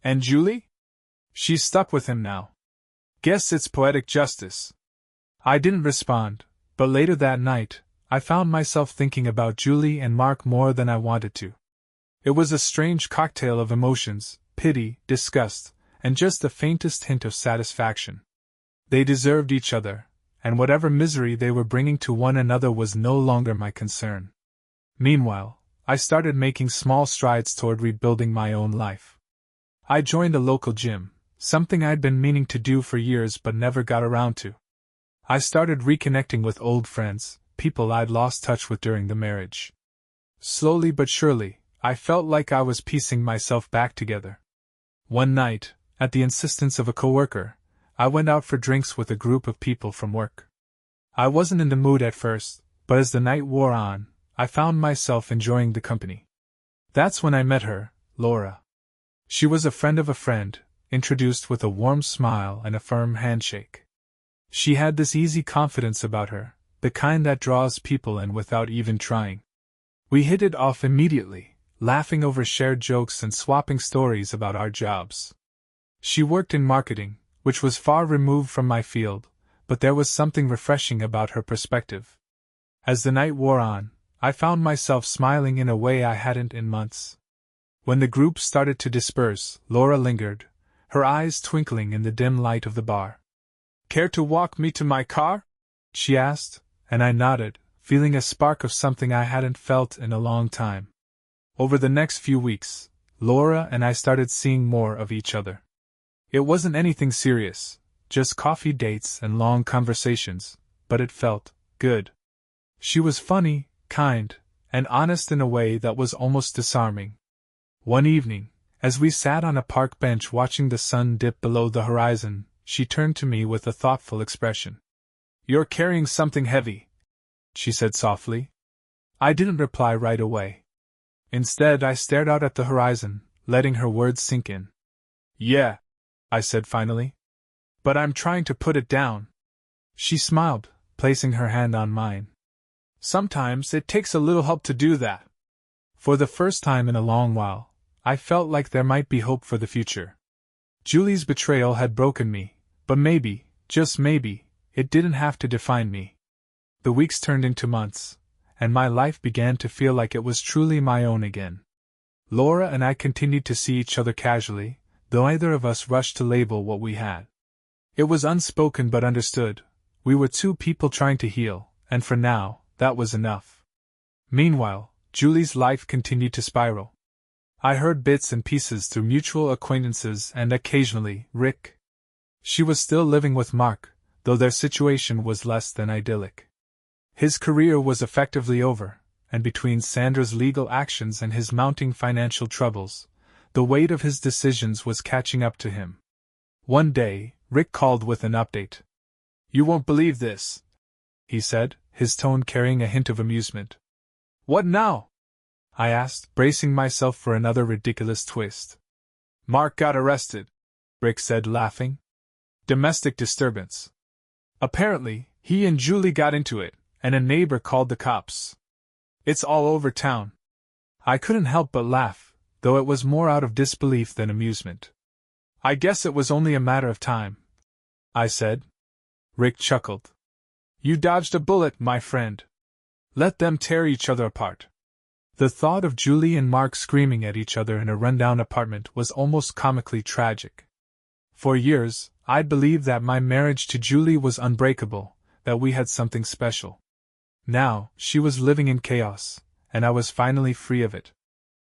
And Julie? She's stuck with him now. Guess it's poetic justice." I didn't respond, but later that night, I found myself thinking about Julie and Mark more than I wanted to. It was a strange cocktail of emotions, pity, disgust, and just the faintest hint of satisfaction. They deserved each other, and whatever misery they were bringing to one another was no longer my concern. Meanwhile, I started making small strides toward rebuilding my own life. I joined a local gym, something I'd been meaning to do for years but never got around to. I started reconnecting with old friends, people I'd lost touch with during the marriage. Slowly but surely, I felt like I was piecing myself back together. One night, at the insistence of a coworker, I went out for drinks with a group of people from work. I wasn't in the mood at first, but as the night wore on, I found myself enjoying the company. That's when I met her, Laura. She was a friend of a friend, introduced with a warm smile and a firm handshake. She had this easy confidence about her, the kind that draws people in without even trying. We hit it off immediately, laughing over shared jokes and swapping stories about our jobs. She worked in marketing, which was far removed from my field, but there was something refreshing about her perspective. As the night wore on, I found myself smiling in a way I hadn't in months. When the group started to disperse, Laura lingered, her eyes twinkling in the dim light of the bar. "Care to walk me to my car?" she asked, and I nodded, feeling a spark of something I hadn't felt in a long time. Over the next few weeks, Laura and I started seeing more of each other. It wasn't anything serious, just coffee dates and long conversations, but it felt good. She was funny, kind, and honest in a way that was almost disarming. One evening, as we sat on a park bench watching the sun dip below the horizon, she turned to me with a thoughtful expression. "You're carrying something heavy," she said softly. I didn't reply right away. Instead, I stared out at the horizon, letting her words sink in. "Yeah," I said finally. "But I'm trying to put it down." She smiled, placing her hand on mine. "Sometimes it takes a little help to do that." For the first time in a long while, I felt like there might be hope for the future. Julie's betrayal had broken me, but maybe, just maybe, it didn't have to define me. The weeks turned into months, and my life began to feel like it was truly my own again. Laura and I continued to see each other casually, though neither of us rushed to label what we had. It was unspoken but understood. We were two people trying to heal, and for now, that was enough. Meanwhile, Julie's life continued to spiral. I heard bits and pieces through mutual acquaintances and occasionally Rick. She was still living with Mark, though their situation was less than idyllic. His career was effectively over, and between Sandra's legal actions and his mounting financial troubles, the weight of his decisions was catching up to him. One day, Rick called with an update. "You won't believe this," he said, his tone carrying a hint of amusement. "What now?" I asked, bracing myself for another ridiculous twist. "Mark got arrested," Rick said, laughing. "Domestic disturbance. Apparently, he and Julie got into it, and a neighbor called the cops. It's all over town." I couldn't help but laugh, though it was more out of disbelief than amusement. "I guess it was only a matter of time," I said. Rick chuckled. "You dodged a bullet, my friend. Let them tear each other apart." The thought of Julie and Mark screaming at each other in a rundown apartment was almost comically tragic. For years, I'd believed that my marriage to Julie was unbreakable, that we had something special. Now, she was living in chaos, and I was finally free of it.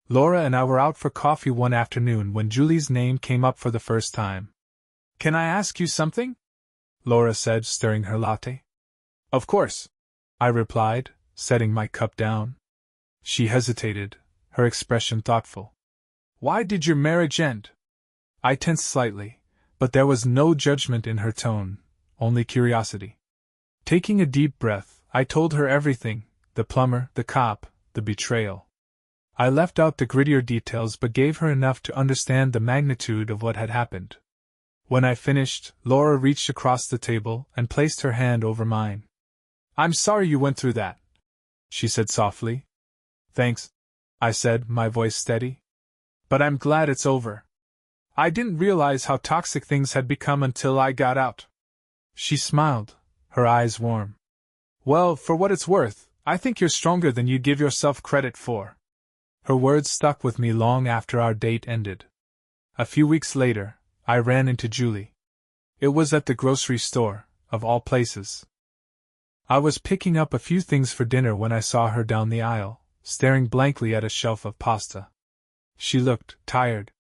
Laura and I were out for coffee one afternoon when Julie's name came up for the first time. "Can I ask you something?" Laura said, stirring her latte. "Of course," I replied, setting my cup down. She hesitated, her expression thoughtful. "Why did your marriage end?" I tensed slightly, but there was no judgment in her tone, only curiosity. Taking a deep breath, I told her everything: the plumber, the cop, the betrayal. I left out the grittier details but gave her enough to understand the magnitude of what had happened. When I finished, Laura reached across the table and placed her hand over mine. "I'm sorry you went through that," she said softly. "Thanks," I said, my voice steady. "But I'm glad it's over. I didn't realize how toxic things had become until I got out." She smiled, her eyes warm. "Well, for what it's worth, I think you're stronger than you give yourself credit for." Her words stuck with me long after our date ended. A few weeks later, I ran into Julie. It was at the grocery store, of all places. I was picking up a few things for dinner when I saw her down the aisle, staring blankly at a shelf of pasta. She looked tired.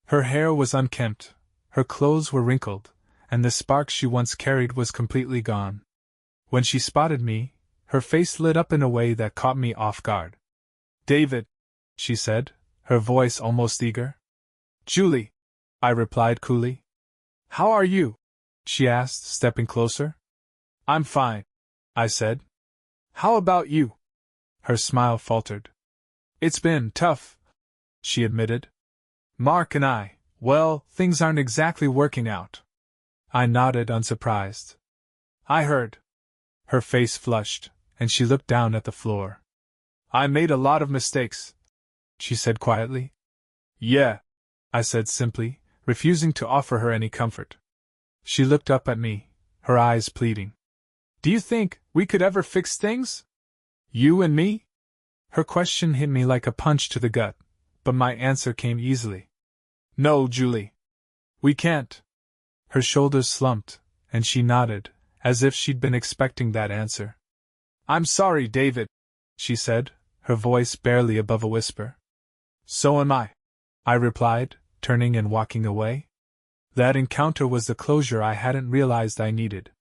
Her hair was unkempt, her clothes were wrinkled, and the spark she once carried was completely gone. When she spotted me, her face lit up in a way that caught me off guard. "David," she said, her voice almost eager. "Julie," I replied coolly. "How are you?" she asked, stepping closer. "I'm fine," I said. "How about you?" Her smile faltered. "It's been tough," she admitted. "Mark and I, well, things aren't exactly working out." I nodded, unsurprised. "I heard." Her face flushed, and she looked down at the floor. "I made a lot of mistakes," she said quietly. "Yeah," I said simply, refusing to offer her any comfort. She looked up at me, her eyes pleading. "Do you think we could ever fix things? You and me?" Her question hit me like a punch to the gut, but my answer came easily. "No, Julie. We can't." Her shoulders slumped, and she nodded, as if she'd been expecting that answer. "I'm sorry, David," she said, her voice barely above a whisper. "So am I replied, turning and walking away. That encounter was the closure I hadn't realized I needed.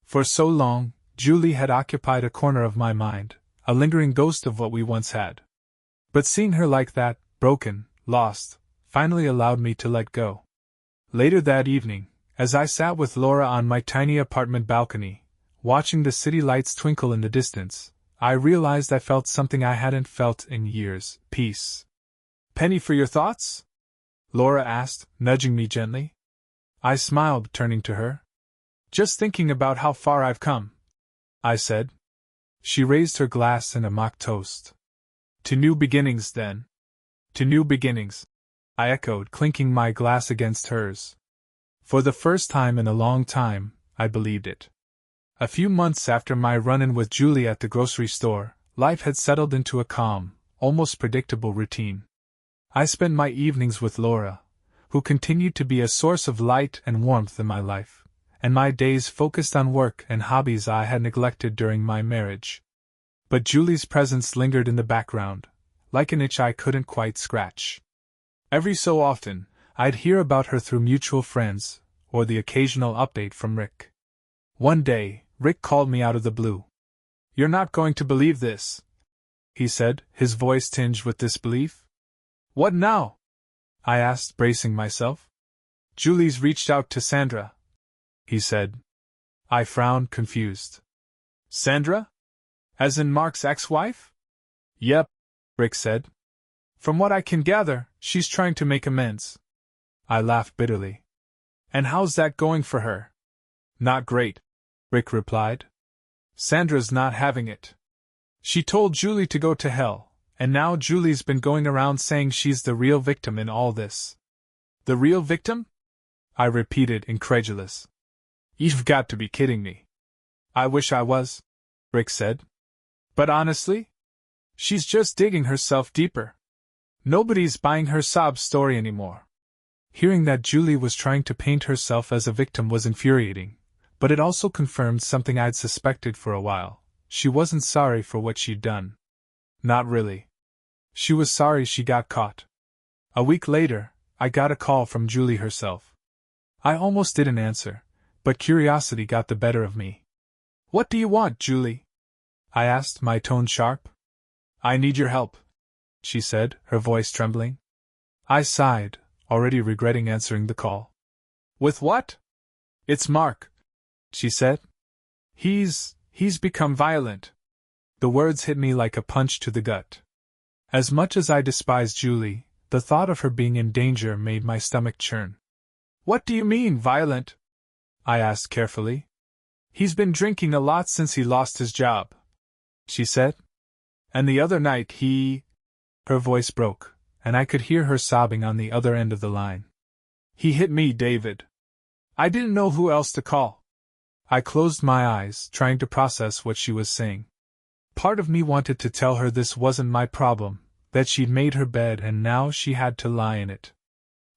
For so long, Julie had occupied a corner of my mind, a lingering ghost of what we once had. But seeing her like that, broken, lost, finally allowed me to let go. Later that evening, as I sat with Laura on my tiny apartment balcony, watching the city lights twinkle in the distance, I realized I felt something I hadn't felt in years: peace. "Penny for your thoughts?" Laura asked, nudging me gently. I smiled, turning to her. "Just thinking about how far I've come," I said. She raised her glass in a mock toast. "To new beginnings, then." "To new beginnings," I echoed, clinking my glass against hers. For the first time in a long time, I believed it. A few months after my run-in with Julie at the grocery store, life had settled into a calm, almost predictable routine. I spent my evenings with Laura, who continued to be a source of light and warmth in my life, and my days focused on work and hobbies I had neglected during my marriage. But Julie's presence lingered in the background, like an itch I couldn't quite scratch. Every so often, I'd hear about her through mutual friends, or the occasional update from Rick. One day, Rick called me out of the blue. "You're not going to believe this," he said, his voice tinged with disbelief. "What now?" I asked, bracing myself. "Julie's reached out to Sandra," he said. I frowned, confused. "Sandra? As in Mark's ex-wife?" "Yep," Rick said. "From what I can gather, she's trying to make amends." I laughed bitterly. "And how's that going for her?" "Not great," Rick replied. "Sandra's not having it. She told Julie to go to hell, and now Julie's been going around saying she's the real victim in all this." "The real victim?" I repeated, incredulous. "You've got to be kidding me." "I wish I was," Rick said. "But honestly? She's just digging herself deeper. Nobody's buying her sob story anymore." Hearing that Julie was trying to paint herself as a victim was infuriating, but it also confirmed something I'd suspected for a while. She wasn't sorry for what she'd done. Not really. She was sorry she got caught. A week later, I got a call from Julie herself. I almost didn't answer, but curiosity got the better of me. "What do you want, Julie?" I asked, my tone sharp. "I need your help," she said, her voice trembling. I sighed, already regretting answering the call. "With what?" "It's Mark," she said. He's become violent." The words hit me like a punch to the gut. As much as I despised Julie, the thought of her being in danger made my stomach churn. "What do you mean, violent?" I asked carefully. "He's been drinking a lot since he lost his job," she said. "And the other night Her voice broke, and I could hear her sobbing on the other end of the line. "He hit me, David. I didn't know who else to call." I closed my eyes, trying to process what she was saying. Part of me wanted to tell her this wasn't my problem, that she'd made her bed and now she had to lie in it.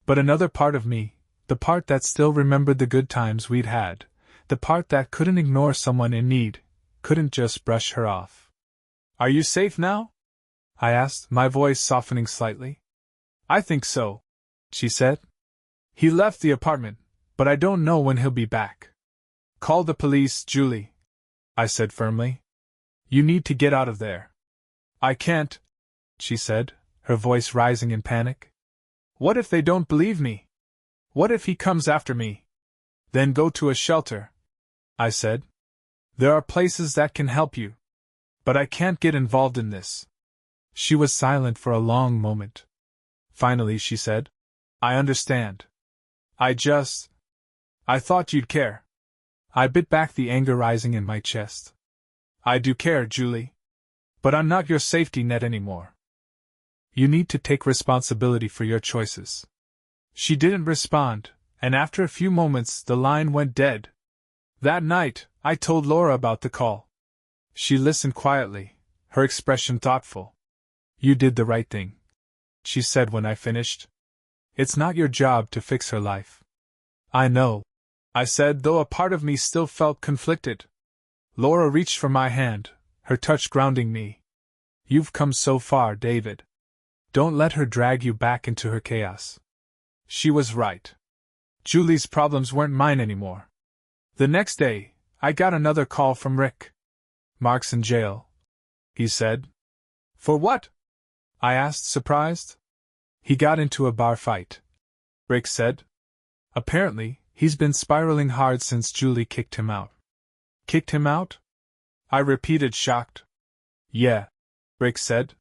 But another part of me, The part that still remembered the good times we'd had. The part that couldn't ignore someone in need, couldn't just brush her off. "Are you safe now?" I asked, my voice softening slightly. "I think so," she said. "He left the apartment, but I don't know when he'll be back." "Call the police, Julie," I said firmly. "You need to get out of there." "I can't," she said, her voice rising in panic. "What if they don't believe me? What if he comes after me?" "Then go to a shelter," I said. "There are places that can help you. But I can't get involved in this." She was silent for a long moment. Finally she said, "I understand. I thought you'd care." I bit back the anger rising in my chest. "I do care, Julie. But I'm not your safety net anymore. You need to take responsibility for your choices." She didn't respond, and after a few moments the line went dead. That night, I told Laura about the call. She listened quietly, her expression thoughtful. "You did the right thing," she said when I finished. "It's not your job to fix her life." "I know," I said, though a part of me still felt conflicted. Laura reached for my hand, her touch grounding me. "You've come so far, David. Don't let her drag you back into her chaos." She was right. Julie's problems weren't mine anymore. The next day, I got another call from Rick. "Mark's in jail," he said. "For what?" I asked, surprised. "He got into a bar fight," Rick said. "Apparently, he's been spiraling hard since Julie kicked him out." "Kicked him out?" I repeated, shocked. "Yeah," Rick said.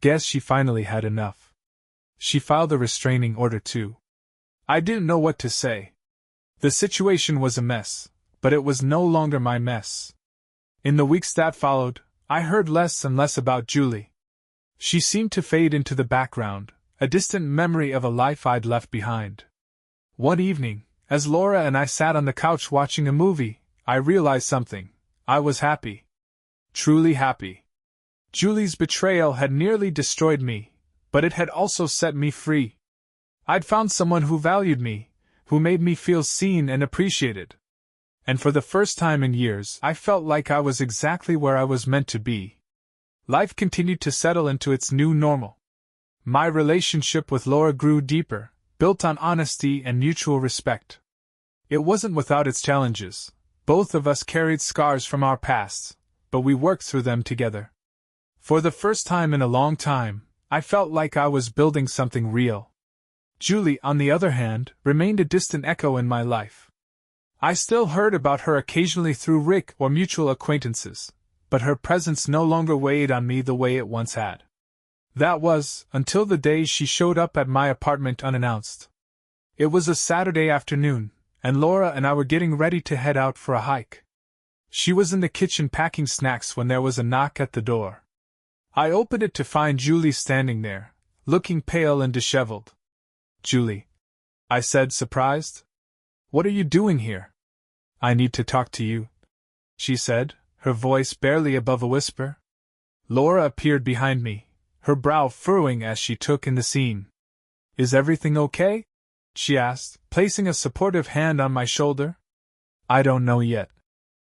"Guess she finally had enough. She filed a restraining order too." I didn't know what to say. The situation was a mess, but it was no longer my mess. In the weeks that followed, I heard less and less about Julie. She seemed to fade into the background, a distant memory of a life I'd left behind. One evening, as Laura and I sat on the couch watching a movie, I realized something. I was happy. Truly happy. Julie's betrayal had nearly destroyed me, but it had also set me free. I'd found someone who valued me, who made me feel seen and appreciated. And for the first time in years, I felt like I was exactly where I was meant to be. Life continued to settle into its new normal. My relationship with Laura grew deeper, built on honesty and mutual respect. It wasn't without its challenges. Both of us carried scars from our pasts, but we worked through them together. For the first time in a long time, I felt like I was building something real. Julie, on the other hand, remained a distant echo in my life. I still heard about her occasionally through Rick or mutual acquaintances, but her presence no longer weighed on me the way it once had. That was, until the day she showed up at my apartment unannounced. It was a Saturday afternoon, and Laura and I were getting ready to head out for a hike. She was in the kitchen packing snacks when there was a knock at the door. I opened it to find Julie standing there, looking pale and disheveled. "Julie," I said, surprised. "What are you doing here?" "I need to talk to you," she said, her voice barely above a whisper. Laura appeared behind me, her brow furrowing as she took in the scene. "Is everything okay?" she asked, placing a supportive hand on my shoulder. "I don't know yet,"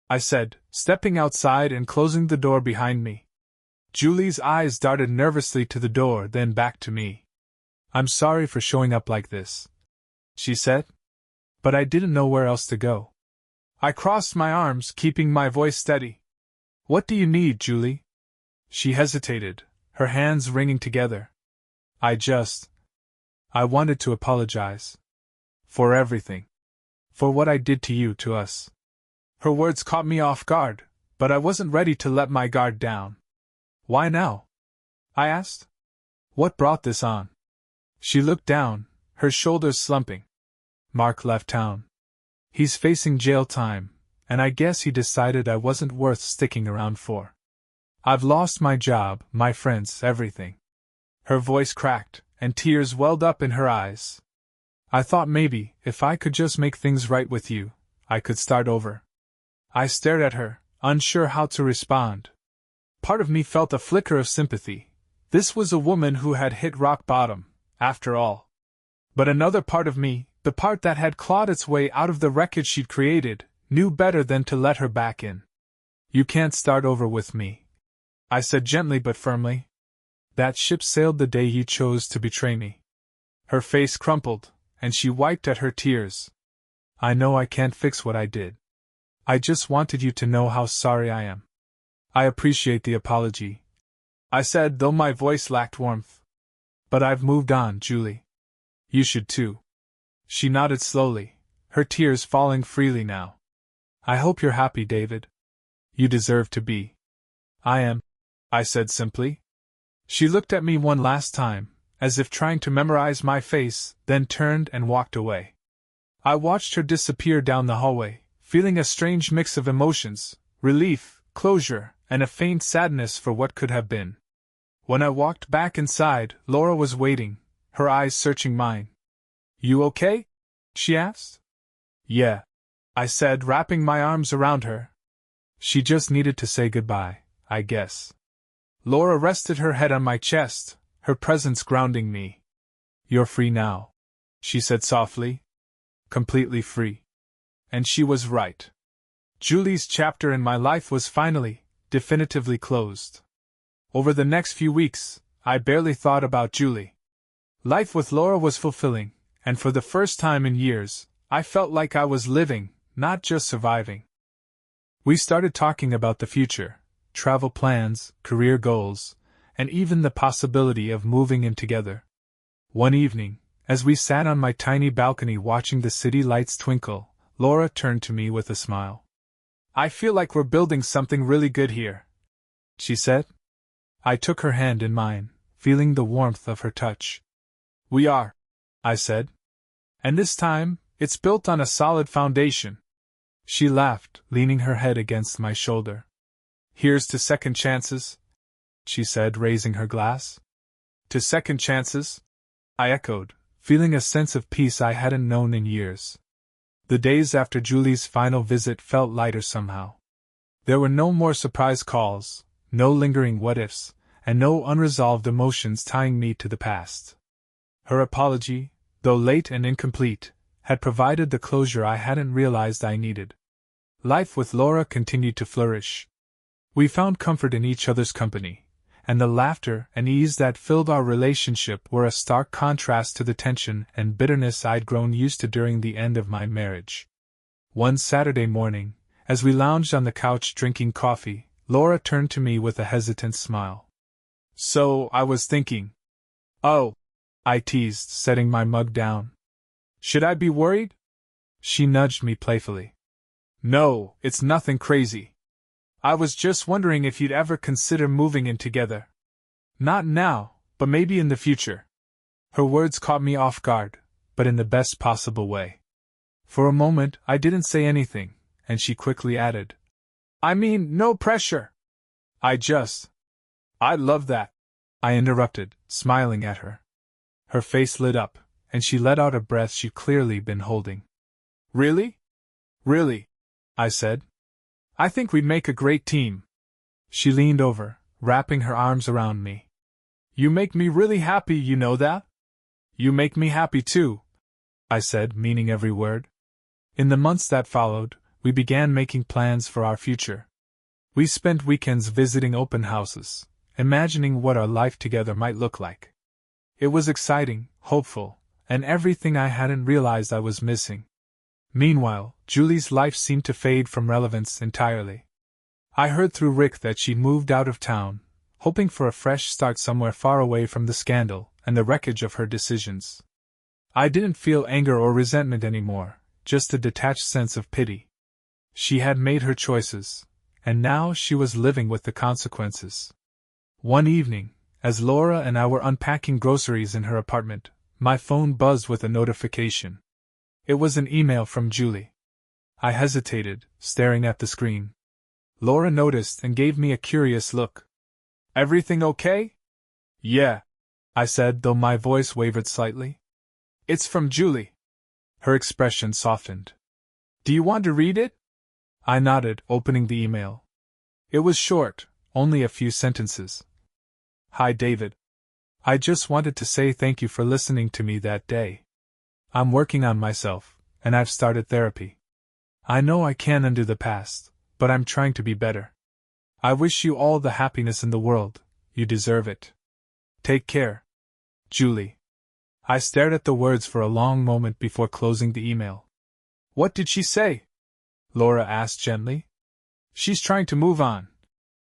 I said, stepping outside and closing the door behind me. Julie's eyes darted nervously to the door, then back to me. "I'm sorry for showing up like this," she said. "But I didn't know where else to go." I crossed my arms, keeping my voice steady. "What do you need, Julie?" She hesitated, her hands wringing together. I wanted to apologize. For everything. For what I did to you, to us." Her words caught me off guard, but I wasn't ready to let my guard down. "Why now?" I asked. "What brought this on?" She looked down, her shoulders slumping. "Mark left town. He's facing jail time, and I guess he decided I wasn't worth sticking around for. I've lost my job, my friends, everything." Her voice cracked, and tears welled up in her eyes. "I thought maybe, if I could just make things right with you, I could start over." I stared at her, unsure how to respond. Part of me felt a flicker of sympathy. This was a woman who had hit rock bottom, after all. But another part of me, the part that had clawed its way out of the wreckage she'd created, knew better than to let her back in. "You can't start over with me," I said gently but firmly. "That ship sailed the day you chose to betray me." Her face crumpled, and she wiped at her tears. "I know I can't fix what I did. I just wanted you to know how sorry I am." "I appreciate the apology," I said, though my voice lacked warmth. "But I've moved on, Julie. You should too." She nodded slowly, her tears falling freely now. "I hope you're happy, David. You deserve to be." "I am," I said simply. She looked at me one last time, as if trying to memorize my face, then turned and walked away. I watched her disappear down the hallway, feeling a strange mix of emotions, relief, closure, and a faint sadness for what could have been. When I walked back inside, Laura was waiting, her eyes searching mine. "You okay?" she asked. "Yeah," I said, wrapping my arms around her. "She just needed to say goodbye, I guess." Laura rested her head on my chest, her presence grounding me. "You're free now," she said softly. "Completely free." And she was right. Julie's chapter in my life was finally, definitively closed. Over the next few weeks, I barely thought about Julie. Life with Laura was fulfilling, and for the first time in years, I felt like I was living, not just surviving. We started talking about the future, travel plans, career goals, and even the possibility of moving in together. One evening, as we sat on my tiny balcony watching the city lights twinkle, Laura turned to me with a smile. "I feel like we're building something really good here," she said. I took her hand in mine, feeling the warmth of her touch. "We are," I said. "And this time, it's built on a solid foundation." She laughed, leaning her head against my shoulder. "Here's to second chances," she said, raising her glass. "To second chances," I echoed, feeling a sense of peace I hadn't known in years. The days after Julie's final visit felt lighter somehow. There were no more surprise calls, no lingering what-ifs, and no unresolved emotions tying me to the past. Her apology, though late and incomplete, had provided the closure I hadn't realized I needed. Life with Laura continued to flourish. We found comfort in each other's company, and the laughter and ease that filled our relationship were a stark contrast to the tension and bitterness I'd grown used to during the end of my marriage. One Saturday morning, as we lounged on the couch drinking coffee, Laura turned to me with a hesitant smile. "So, I was thinking." "Oh," I teased, setting my mug down. "Should I be worried?" She nudged me playfully. "No, it's nothing crazy. I was just wondering if you'd ever consider moving in together. Not now, but maybe in the future." Her words caught me off guard, but in the best possible way. For a moment, I didn't say anything, and she quickly added, "I mean, no pressure. I love that," I interrupted, smiling at her. Her face lit up, and she let out a breath she'd clearly been holding. "Really? Really?" I said. "I think we'd make a great team." She leaned over, wrapping her arms around me. "You make me really happy, you know that?" "You make me happy too," I said, meaning every word. In the months that followed, we began making plans for our future. We spent weekends visiting open houses, imagining what our life together might look like. It was exciting, hopeful, and everything I hadn't realized I was missing. Meanwhile, Julie's life seemed to fade from relevance entirely. I heard through Rick that she'd moved out of town, hoping for a fresh start somewhere far away from the scandal and the wreckage of her decisions. I didn't feel anger or resentment anymore, just a detached sense of pity. She had made her choices, and now she was living with the consequences. One evening, as Laura and I were unpacking groceries in her apartment, my phone buzzed with a notification. It was an email from Julie. I hesitated, staring at the screen. Laura noticed and gave me a curious look. "Everything okay?" "Yeah," I said, though my voice wavered slightly. "It's from Julie." Her expression softened. "Do you want to read it?" I nodded, opening the email. It was short, only a few sentences. "Hi, David. I just wanted to say thank you for listening to me that day. I'm working on myself, and I've started therapy. I know I can't undo the past, but I'm trying to be better. I wish you all the happiness in the world, you deserve it. Take care. Julie. I stared at the words for a long moment before closing the email. What did she say? Laura asked gently. She's trying to move on,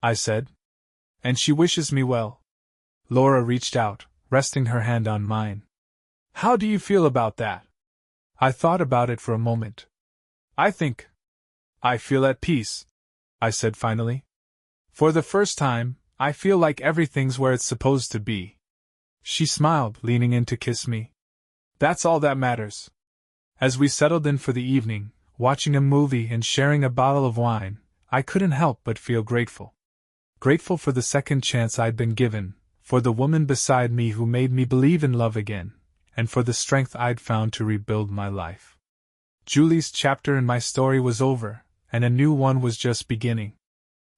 I said. And she wishes me well. Laura reached out, resting her hand on mine. How do you feel about that? I thought about it for a moment. I feel at peace, I said finally. For the first time, I feel like everything's where it's supposed to be. She smiled, leaning in to kiss me. That's all that matters. As we settled in for the evening, watching a movie and sharing a bottle of wine, I couldn't help but feel grateful. Grateful for the second chance I'd been given, for the woman beside me who made me believe in love again, and for the strength I'd found to rebuild my life. Julie's chapter in my story was over, and a new one was just beginning.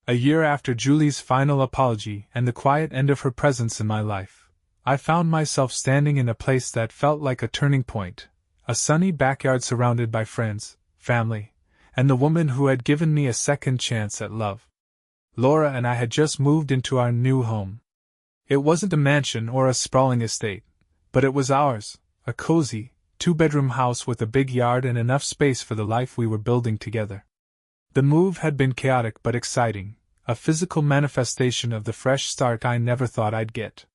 A year after Julie's final apology and the quiet end of her presence in my life, I found myself standing in a place that felt like a turning point, a sunny backyard surrounded by friends, family, and the woman who had given me a second chance at love. Laura and I had just moved into our new home. It wasn't a mansion or a sprawling estate, but it was ours, a cozy, two-bedroom house with a big yard and enough space for the life we were building together. The move had been chaotic but exciting, a physical manifestation of the fresh start I never thought I'd get.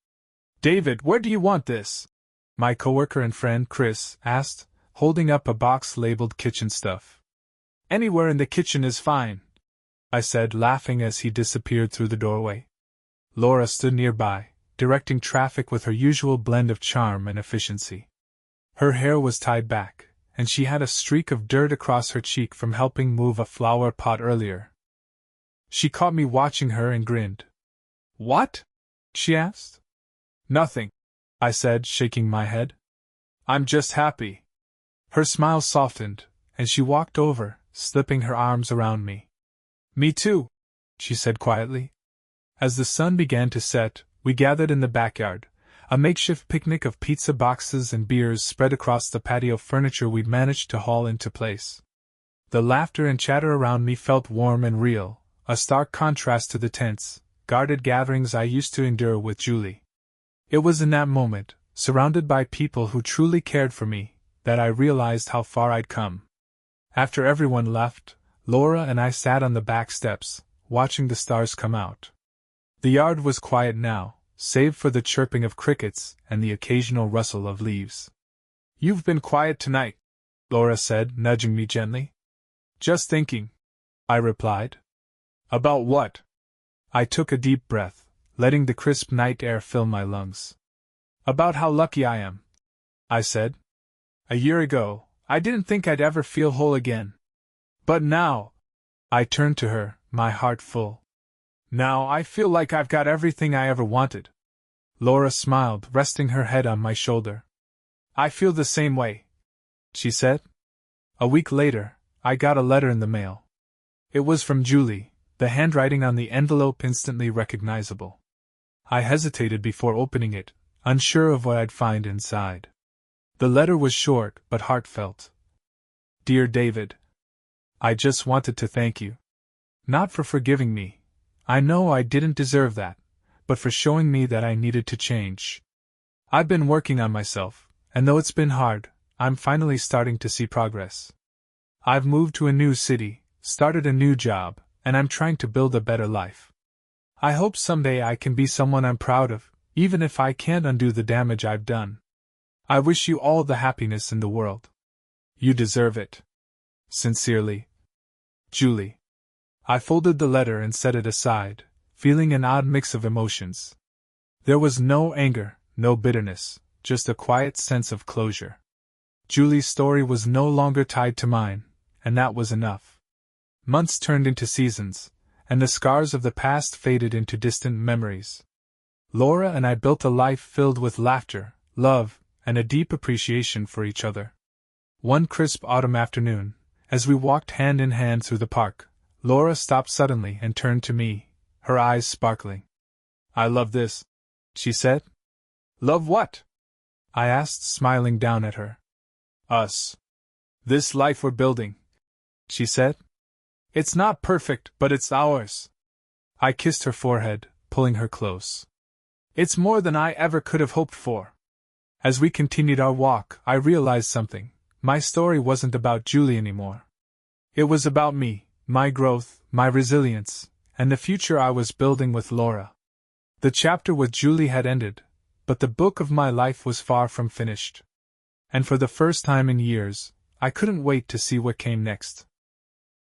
David, where do you want this? My coworker and friend Chris asked, holding up a box labeled kitchen stuff. Anywhere in the kitchen is fine, I said, laughing as he disappeared through the doorway. Laura stood nearby, directing traffic with her usual blend of charm and efficiency. Her hair was tied back, and she had a streak of dirt across her cheek from helping move a flower pot earlier. She caught me watching her and grinned. What? She asked. Nothing, I said, shaking my head. I'm just happy. Her smile softened, and she walked over, slipping her arms around me. Me too, she said quietly. As the sun began to set, we gathered in the backyard, a makeshift picnic of pizza boxes and beers spread across the patio furniture we'd managed to haul into place. The laughter and chatter around me felt warm and real, a stark contrast to the tense, guarded gatherings I used to endure with Julie. It was in that moment, surrounded by people who truly cared for me, that I realized how far I'd come. After everyone left, Laura and I sat on the back steps, watching the stars come out. The yard was quiet now, save for the chirping of crickets and the occasional rustle of leaves. You've been quiet tonight, Laura said, nudging me gently. Just thinking, I replied. About what? I took a deep breath, letting the crisp night air fill my lungs. About how lucky I am, I said. A year ago, I didn't think I'd ever feel whole again. But now, I turned to her, my heart full. Now I feel like I've got everything I ever wanted. Laura smiled, resting her head on my shoulder. I feel the same way, she said. A week later, I got a letter in the mail. It was from Julie, the handwriting on the envelope instantly recognizable. I hesitated before opening it, unsure of what I'd find inside. The letter was short but heartfelt. Dear David, I just wanted to thank you. Not for forgiving me. I know I didn't deserve that, but for showing me that I needed to change. I've been working on myself, and though it's been hard, I'm finally starting to see progress. I've moved to a new city, started a new job, and I'm trying to build a better life. I hope someday I can be someone I'm proud of, even if I can't undo the damage I've done. I wish you all the happiness in the world. You deserve it. Sincerely, Julie. I folded the letter and set it aside, feeling an odd mix of emotions. There was no anger, no bitterness, just a quiet sense of closure. Julie's story was no longer tied to mine, and that was enough. Months turned into seasons, and the scars of the past faded into distant memories. Laura and I built a life filled with laughter, love, and a deep appreciation for each other. One crisp autumn afternoon, as we walked hand in hand through the park, Laura stopped suddenly and turned to me, her eyes sparkling. I love this, she said. Love what? I asked, smiling down at her. Us. This life we're building, she said. It's not perfect, but it's ours. I kissed her forehead, pulling her close. It's more than I ever could have hoped for. As we continued our walk, I realized something. My story wasn't about Julie anymore. It was about me, my growth, my resilience, and the future I was building with Laura. The chapter with Julie had ended, but the book of my life was far from finished. And for the first time in years, I couldn't wait to see what came next.